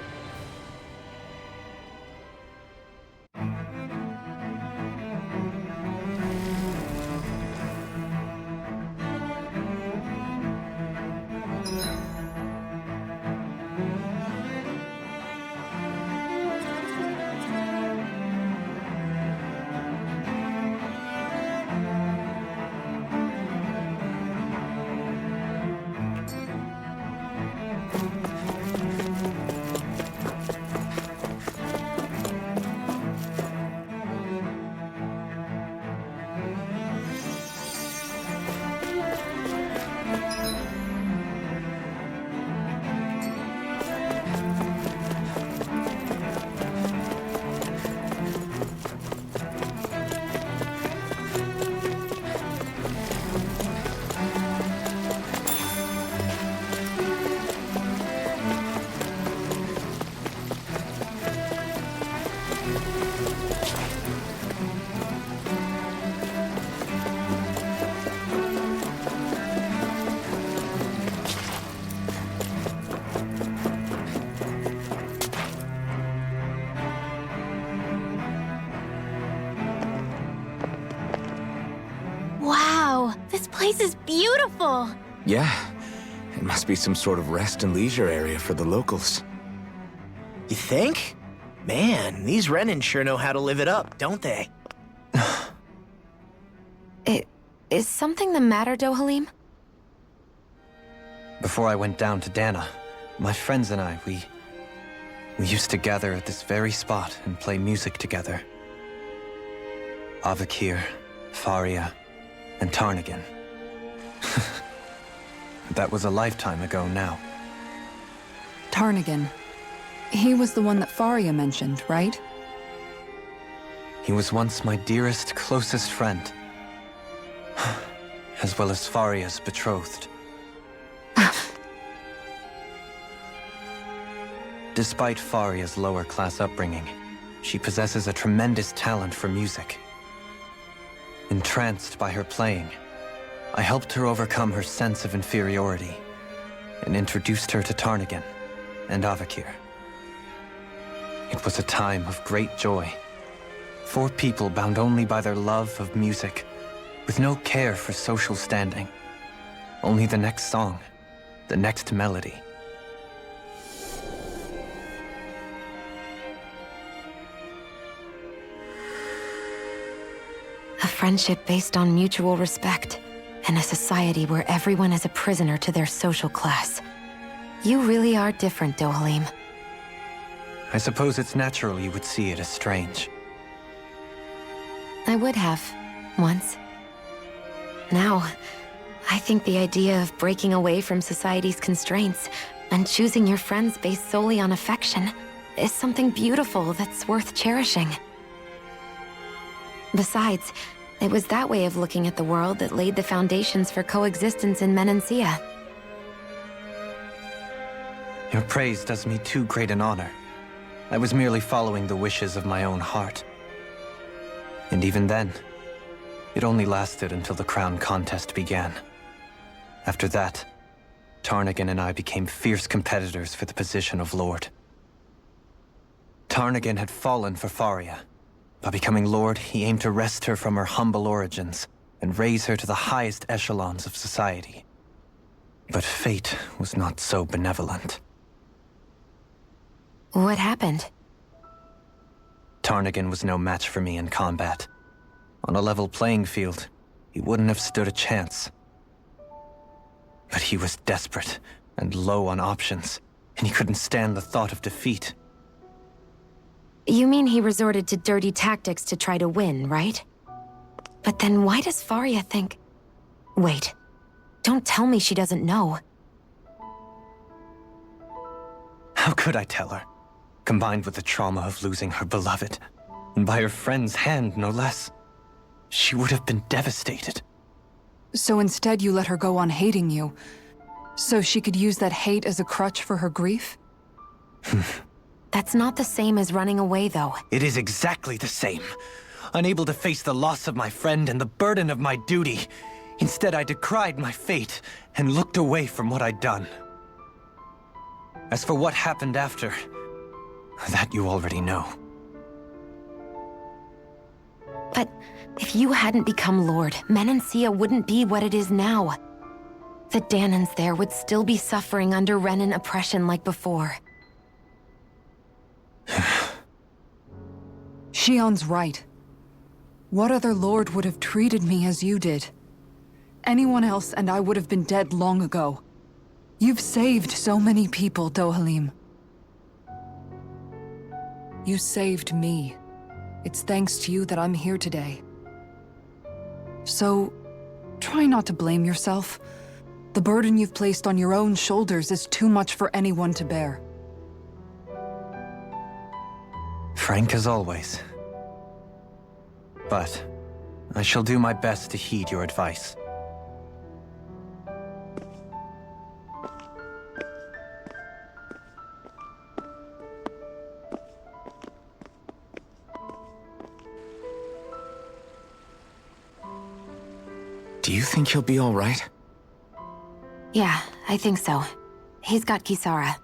Wow, this place is beautiful! Yeah, it must be some sort of rest and leisure area for the locals. You think? Man, these Renan sure know how to live it up, don't they? Is something the matter, Dohalim? Before I went down to Dahna, my friends and I, we used to gather at this very spot and play music together. Avakir, Faria, and Tarnagan. That was a lifetime ago now. Tarnagan. He was the one that Faria mentioned, right? He was once my dearest, closest friend. As well as Faria's betrothed. Despite Faria's lower-class upbringing, she possesses a tremendous talent for music. Entranced by her playing, I helped her overcome her sense of inferiority and introduced her to Tarnagan and Avakir. It was a time of great joy. 4 people bound only by their love of music, with no care for social standing. Only the next song, the next melody. A friendship based on mutual respect, and a society where everyone is a prisoner to their social class. You really are different, Dohalim. I suppose it's natural you would see it as strange. I would have, once. Now, I think the idea of breaking away from society's constraints and choosing your friends based solely on affection is something beautiful that's worth cherishing. Besides, it was that way of looking at the world that laid the foundations for coexistence in Menancia. Your praise does me too great an honor. I was merely following the wishes of my own heart. And even then, it only lasted until the crown contest began. After that, Tarnagan and I became fierce competitors for the position of Lord. Tarnagan had fallen for Faria. By becoming Lord, he aimed to wrest her from her humble origins and raise her to the highest echelons of society. But fate was not so benevolent. What happened? Tarnagan was no match for me in combat. On a level playing field, he wouldn't have stood a chance. But he was desperate and low on options, and he couldn't stand the thought of defeat. You mean he resorted to dirty tactics to try to win, right? But then why does Faria think... Wait, don't tell me she doesn't know. How could I tell her? Combined with the trauma of losing her beloved, and by her friend's hand, no less. she would have been devastated. So instead you let her go on hating you, so she could use that hate as a crutch for her grief? That's not the same as running away, though. It is exactly the same. Unable to face the loss of my friend and the burden of my duty. Instead, I decried my fate and looked away from what I'd done. As for what happened after, that you already know. But if you hadn't become Lord, Menancia wouldn't be what it is now. The Dahnans there would still be suffering under Renan oppression like before. Shion's right. What other lord would have treated me as you did? Anyone else and I would have been dead long ago. You've saved so many people, Dohalim. You saved me. It's thanks to you that I'm here today. So, try not to blame yourself. The burden you've placed on your own shoulders is too much for anyone to bear. Frank as always. But I shall do my best to heed your advice. Do you think he'll be all right? Yeah, I think so. He's got Kisara.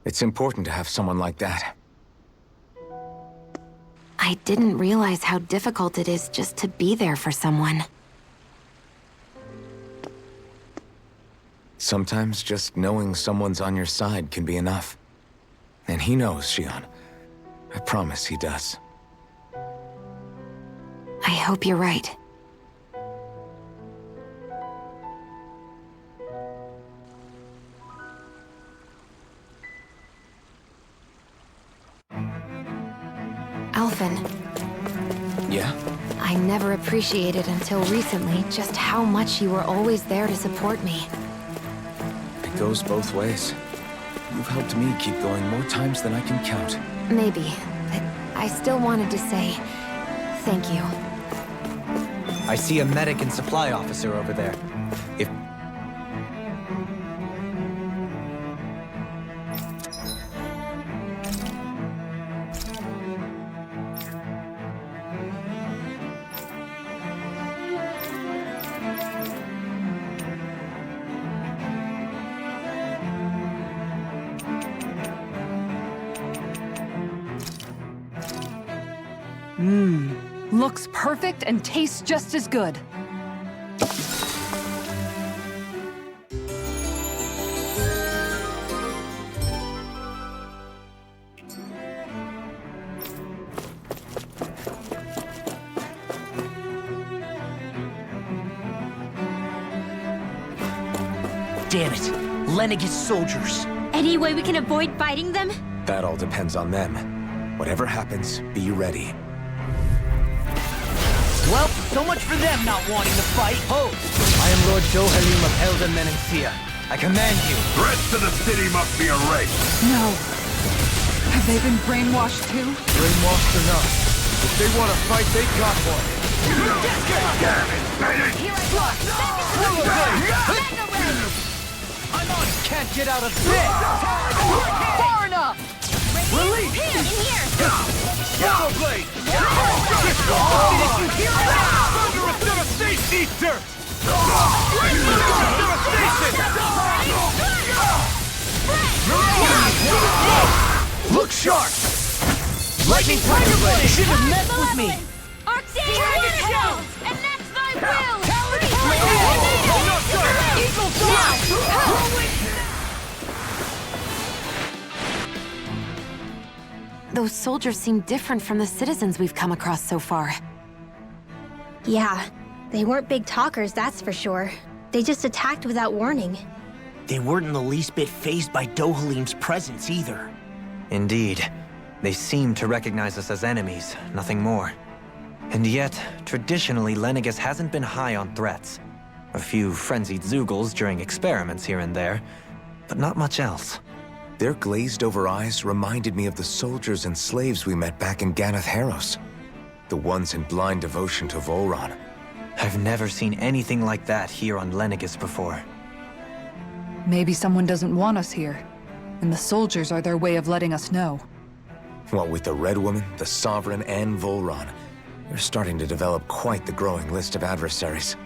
It's important to have someone like that. I didn't realize how difficult it is just to be there for someone. Sometimes just knowing someone's on your side can be enough. And he knows, Shion. I promise he does. I hope you're right. Alphen. Yeah? I never appreciated until recently just how much you were always there to support me. It goes both ways. You've helped me keep going more times than I can count. Maybe, but I still wanted to say thank you. I see a medic and supply officer over there. If... Looks perfect and tastes just as good. Damn it! Lenegis soldiers! Any way we can avoid fighting them? That all depends on them. Whatever happens, be ready. Well, so much for them not wanting to fight. Ho! I am Lord Dohalim of Elden Menancia. I command you. Threats to the city must be erased. No. Have they been brainwashed too? Brainwashed enough. If they want to fight, they got one. I'm on! Can't get out of this! Far enough! Release! In here! Blade! Thunderous devastation! Eater! Look sharp! Lightning Tiger Blade! You should have met with me! Arcane! And that's my will! Eagle Fly! Those soldiers seem different from the citizens we've come across so far. Yeah, they weren't big talkers, that's for sure. They just attacked without warning. They weren't in the least bit fazed by Dohalim's presence either. Indeed. They seem to recognize us as enemies, nothing more. And yet, traditionally, Lenegis hasn't been high on threats. A few frenzied Zeugles during experiments here and there, but not much else. Their glazed-over eyes reminded me of the soldiers and slaves we met back in Ganath Haros. the ones in blind devotion to Volron. I've never seen anything like that here on Lenegis before. Maybe someone doesn't want us here, and the soldiers are their way of letting us know. What with the Red Woman, the Sovereign, and Volron, we're starting to develop quite the growing list of adversaries.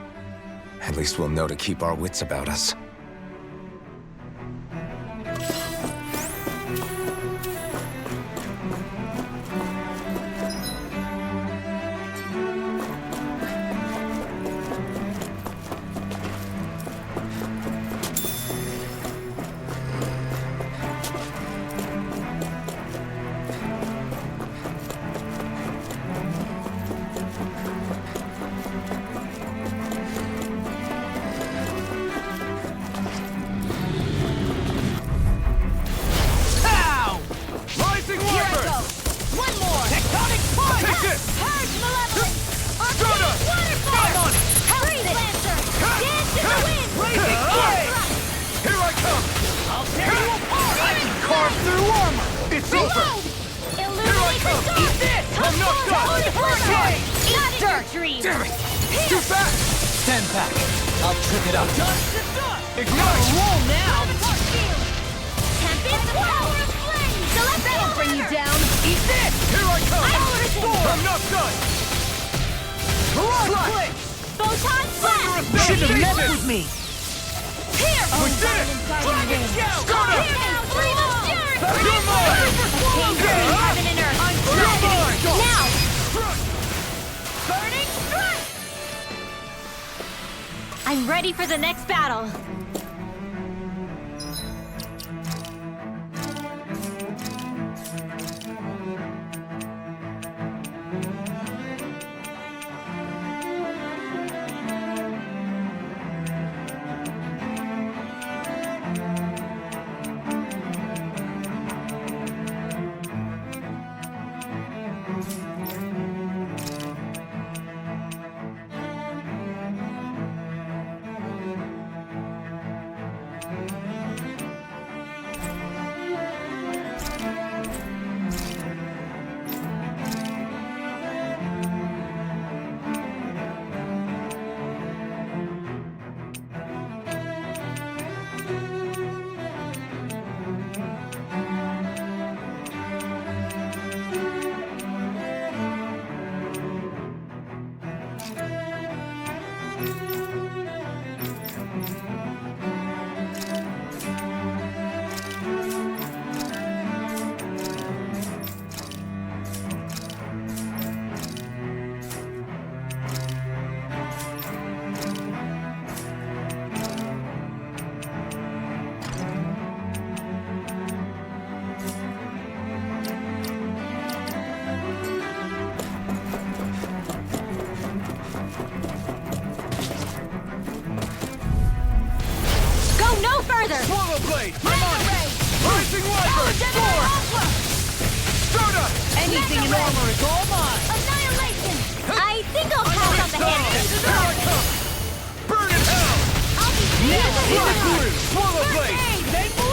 At least we'll know to keep our wits about us. I'm ready for the next battle. Anything in armor is all mine! Annihilation! I think I'll pass on the hand. Burn in hell! Now I'm in the groove! Swallow blade!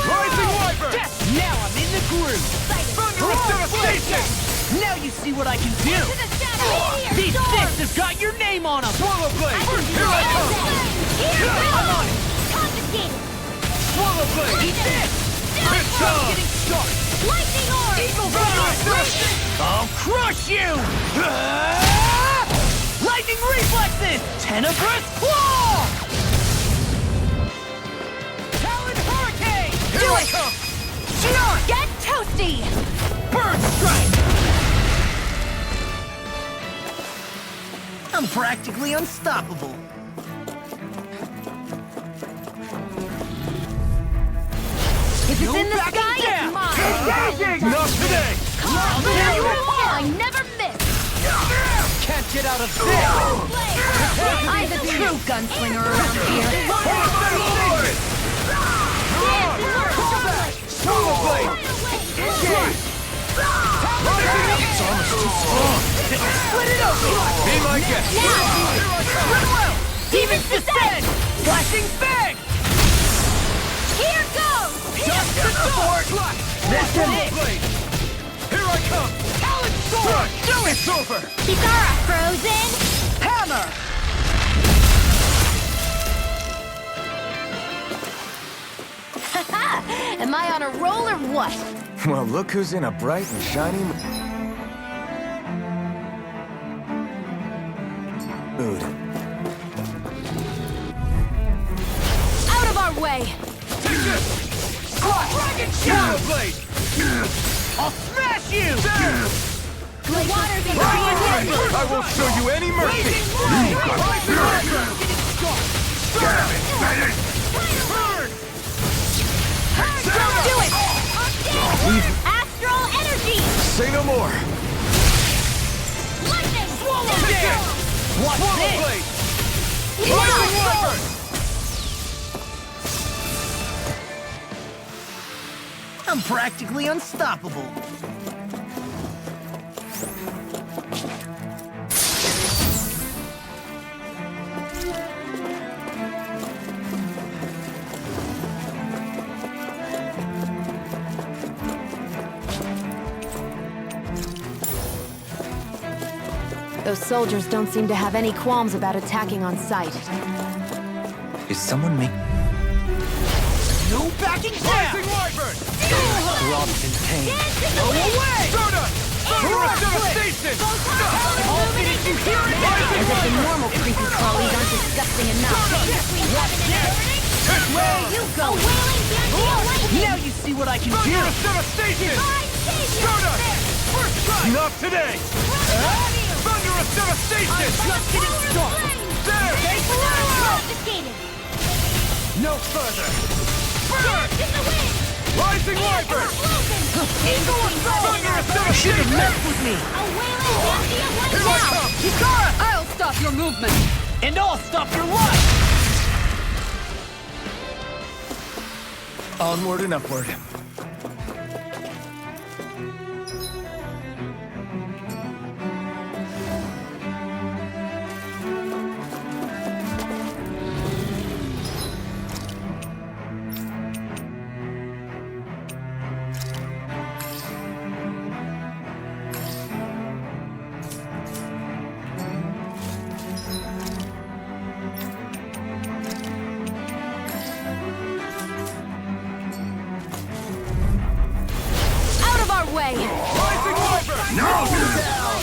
Rising wyvern! Now I'm in the groove! Thunderous devastation! Now you see what I can do! These fists have got your name on them! Swallow blade! Here I come! I'm on it! Confiscated! Swallow blade! Eat this! It's getting started! Lightning orb! Eagle Fire! I'll crush you! Lightning reflexes! Tenebrous claw! Talon hurricane! Here I come! Shion! Get toasty! Bird strike! I'm practically unstoppable. If it's in the sky, it's mine! Not today! I'll tear you apart! I never miss! Can't get out of this! I'm the true gunslinger around here! Swallow blade! It's almost too strong! Split it open! Be my guest! Now! Demons descend! Flashing bang! Here goes! Just the sword! That's it! Here I come! Talon sword! It's over! Kitara, frozen! Hammer! Am I on a roll or what? Well, look who's in a bright and shiny mood. Out of our way! Take this! Dragon Shadow Blade! I'll smash you! The water's in the I won't show you any mercy! Do it! Astral energy! Say no more! Lightning! Swallow Dance! What's this? Rising Wyvern! I'm practically unstoppable. Those soldiers don't seem to have any qualms about attacking on sight. Is someone making... No backing down! Rising Wyvern! Throbbed in pain. Go away! Soda! Thunderous devastation! All did you hear it? As if the normal creepy crawlies aren't disgusting enough. What's this? Where are you going? A wailing banshee Now you see what I can do! Thunderous devastation! Soda! First strike! Not today! Thunderous devastation! I'm just getting started! There! No further! Burn! Rising Wyvern! Thunderous devastation! You should have messed with me! Here I come! Kitara! I'll stop your movement! And I'll stop your life! Onward and upward. way! Rising Wyvern! No!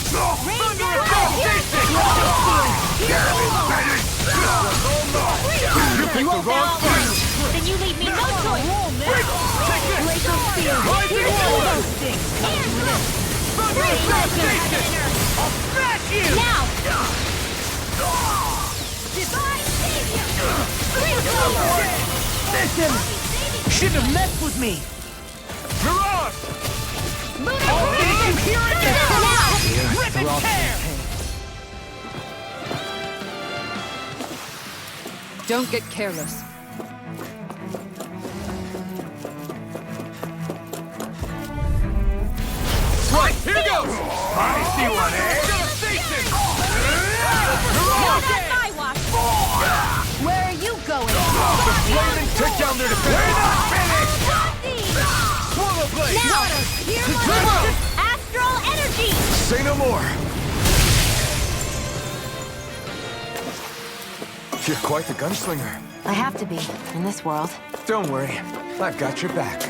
Thunderous devastation! You picked the wrong fight! Then you leave me no choice! Take this! Rising Wyvern! Thunderous devastation! I'll smash you! Now! Listen! Shouldn't have messed with me! Mirage! Oh, did you hear it? Rip and tear! Don't get careless. Right, here goes! I see one, eh? Devastation! Not on my watch! Where are you going? The flaming take down their defense! We're not finished! Swallow blade! Now! Here my astral energy! Say no more. You're quite the gunslinger. I have to be, in this world. Don't worry, I've got your back.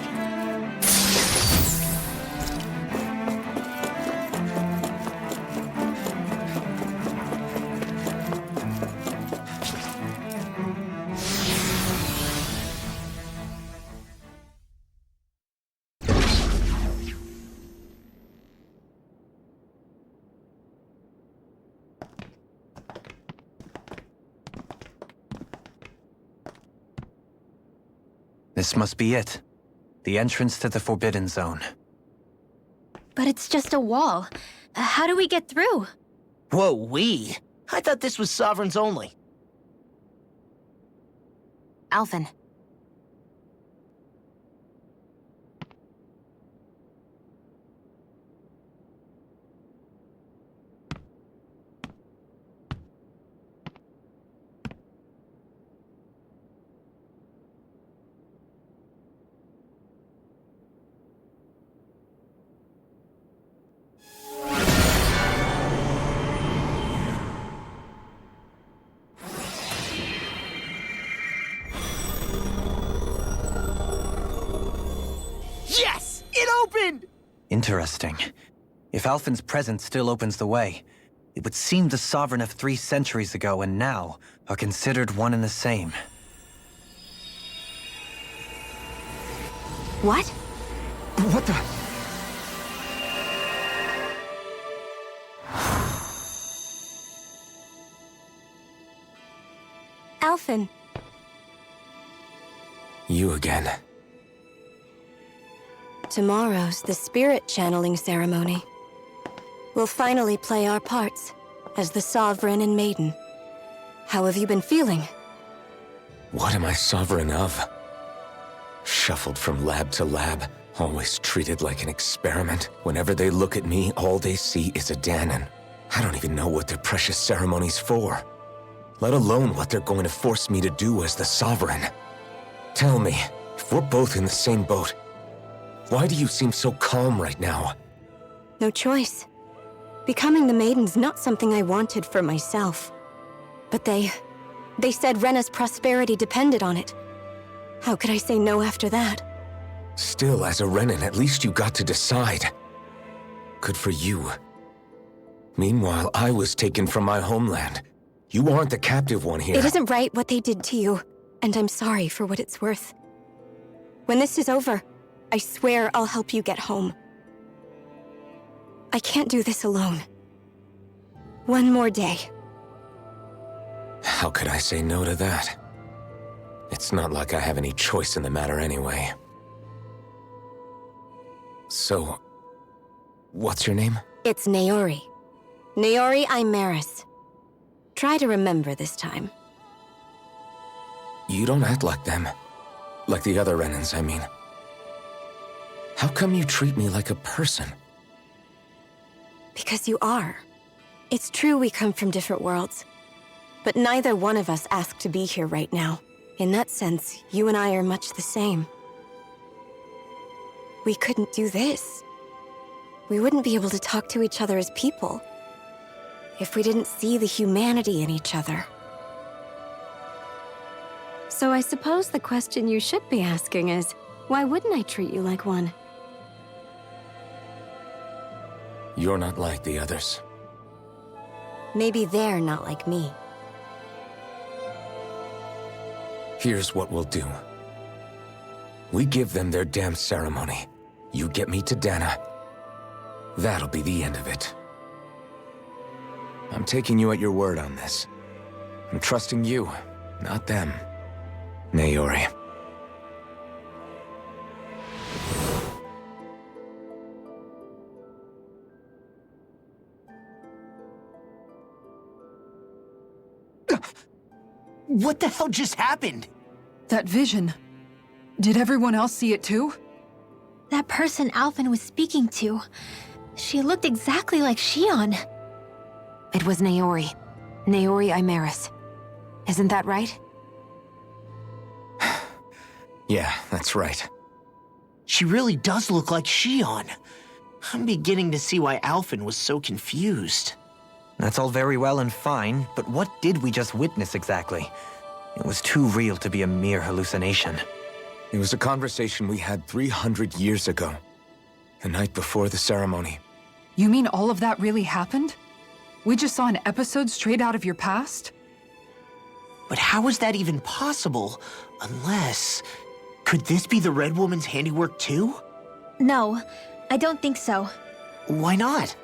This must be it. The entrance to the Forbidden Zone. But it's just a wall. How do we get through? Whoa, we? I thought this was Sovereigns only. Alphen. Interesting. If Alphen's presence still opens the way, it would seem the Sovereign of 3 centuries ago and now are considered one and the same. What? What the? Alphen. You again. Tomorrow's the spirit channeling ceremony. We'll finally play our parts as the Sovereign and Maiden. How have you been feeling? What am I sovereign of? Shuffled from lab to lab, always treated like an experiment. Whenever they look at me, all they see is a Dahnan. I don't even know what their precious ceremony's for, let alone what they're going to force me to do as the Sovereign. Tell me, if we're both in the same boat, why do you seem so calm right now? No choice. Becoming the Maiden's not something I wanted for myself. But they said Rena's prosperity depended on it. How could I say no after that? Still, as a Renan, at least you got to decide. Good for you. Meanwhile, I was taken from my homeland. You aren't the captive one here. It isn't right what they did to you, and I'm sorry for what it's worth. When this is over, I swear I'll help you get home. I can't do this alone. One more day. How could I say no to that? It's not like I have any choice in the matter anyway. So, what's your name? It's Naori. Naori Imaris. Try to remember this time. You don't act like them. Like the other Renans, I mean. How come you treat me like a person? Because you are. It's true we come from different worlds. But neither one of us asked to be here right now. In that sense, you and I are much the same. We couldn't do this. We wouldn't be able to talk to each other as people if we didn't see the humanity in each other. So I suppose the question you should be asking is, why wouldn't I treat you like one? You're not like the others. Maybe they're not like me. Here's what we'll do. We give them their damn ceremony. You get me to Dahna. That'll be the end of it. I'm taking you at your word on this. I'm trusting you, not them. Naori. What the hell just happened? That vision. Did everyone else see it too? That person Alphen was speaking to, she looked exactly like Shion. It was Naori. Naori Imaris. Isn't that right? Yeah, that's right. She really does look like Shion. I'm beginning to see why Alphen was so confused. That's all very well and fine, but what did we just witness exactly? It was too real to be a mere hallucination. It was a conversation we had 300 years ago. The night before the ceremony. You mean all of that really happened? We just saw an episode straight out of your past? But how is that even possible? Unless... Could this be the Red Woman's handiwork too? No, I don't think so. Why not?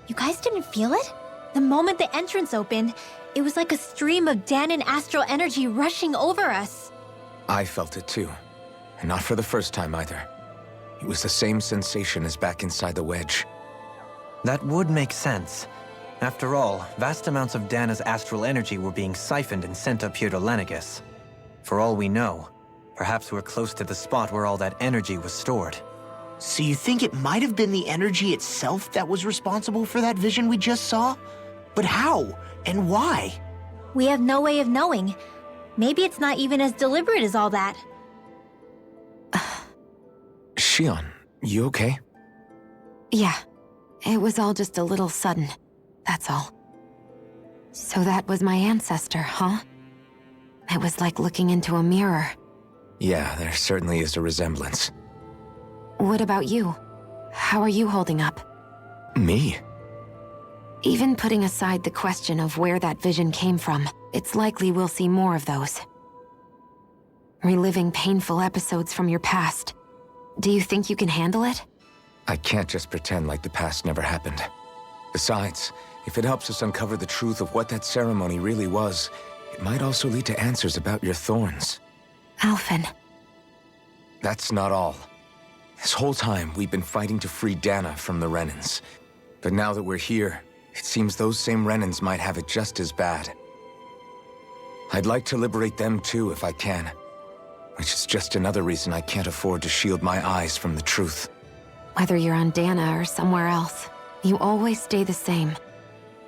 You guys didn't feel it? The moment the entrance opened, it was like a stream of Dahnan astral energy rushing over us. I felt it too. And not for the first time either. It was the same sensation as back inside the wedge. That would make sense. After all, vast amounts of Dahna's astral energy were being siphoned and sent up here to Lenegus. For all we know, perhaps we're close to the spot where all that energy was stored. So you think it might have been the energy itself that was responsible for that vision we just saw? But how? And why? We have no way of knowing. Maybe it's not even as deliberate as all that. Shion, you okay? Yeah. It was all just a little sudden. That's all. So that was my ancestor, huh? It was like looking into a mirror. Yeah, there certainly is a resemblance. What about you? How are you holding up? Me? Even putting aside the question of where that vision came from, it's likely we'll see more of those. Reliving painful episodes from your past. Do you think you can handle it? I can't just pretend like the past never happened. Besides, if it helps us uncover the truth of what that ceremony really was, it might also lead to answers about your thorns. Alphen. That's not all. This whole time, we've been fighting to free Dahna from the Renans. But now that we're here, it seems those same Renans might have it just as bad. I'd like to liberate them too if I can. Which is just another reason I can't afford to shield my eyes from the truth. Whether you're on Dahna or somewhere else, you always stay the same.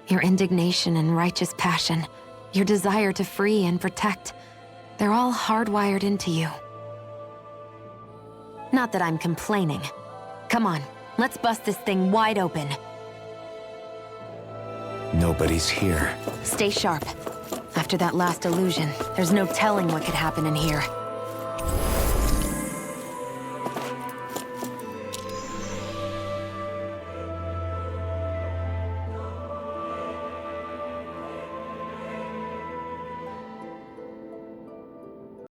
Your indignation and righteous passion, your desire to free and protect, they're all hardwired into you. Not that I'm complaining. Come on, let's bust this thing wide open. Nobody's here. Stay sharp. After that last illusion, there's no telling what could happen in here.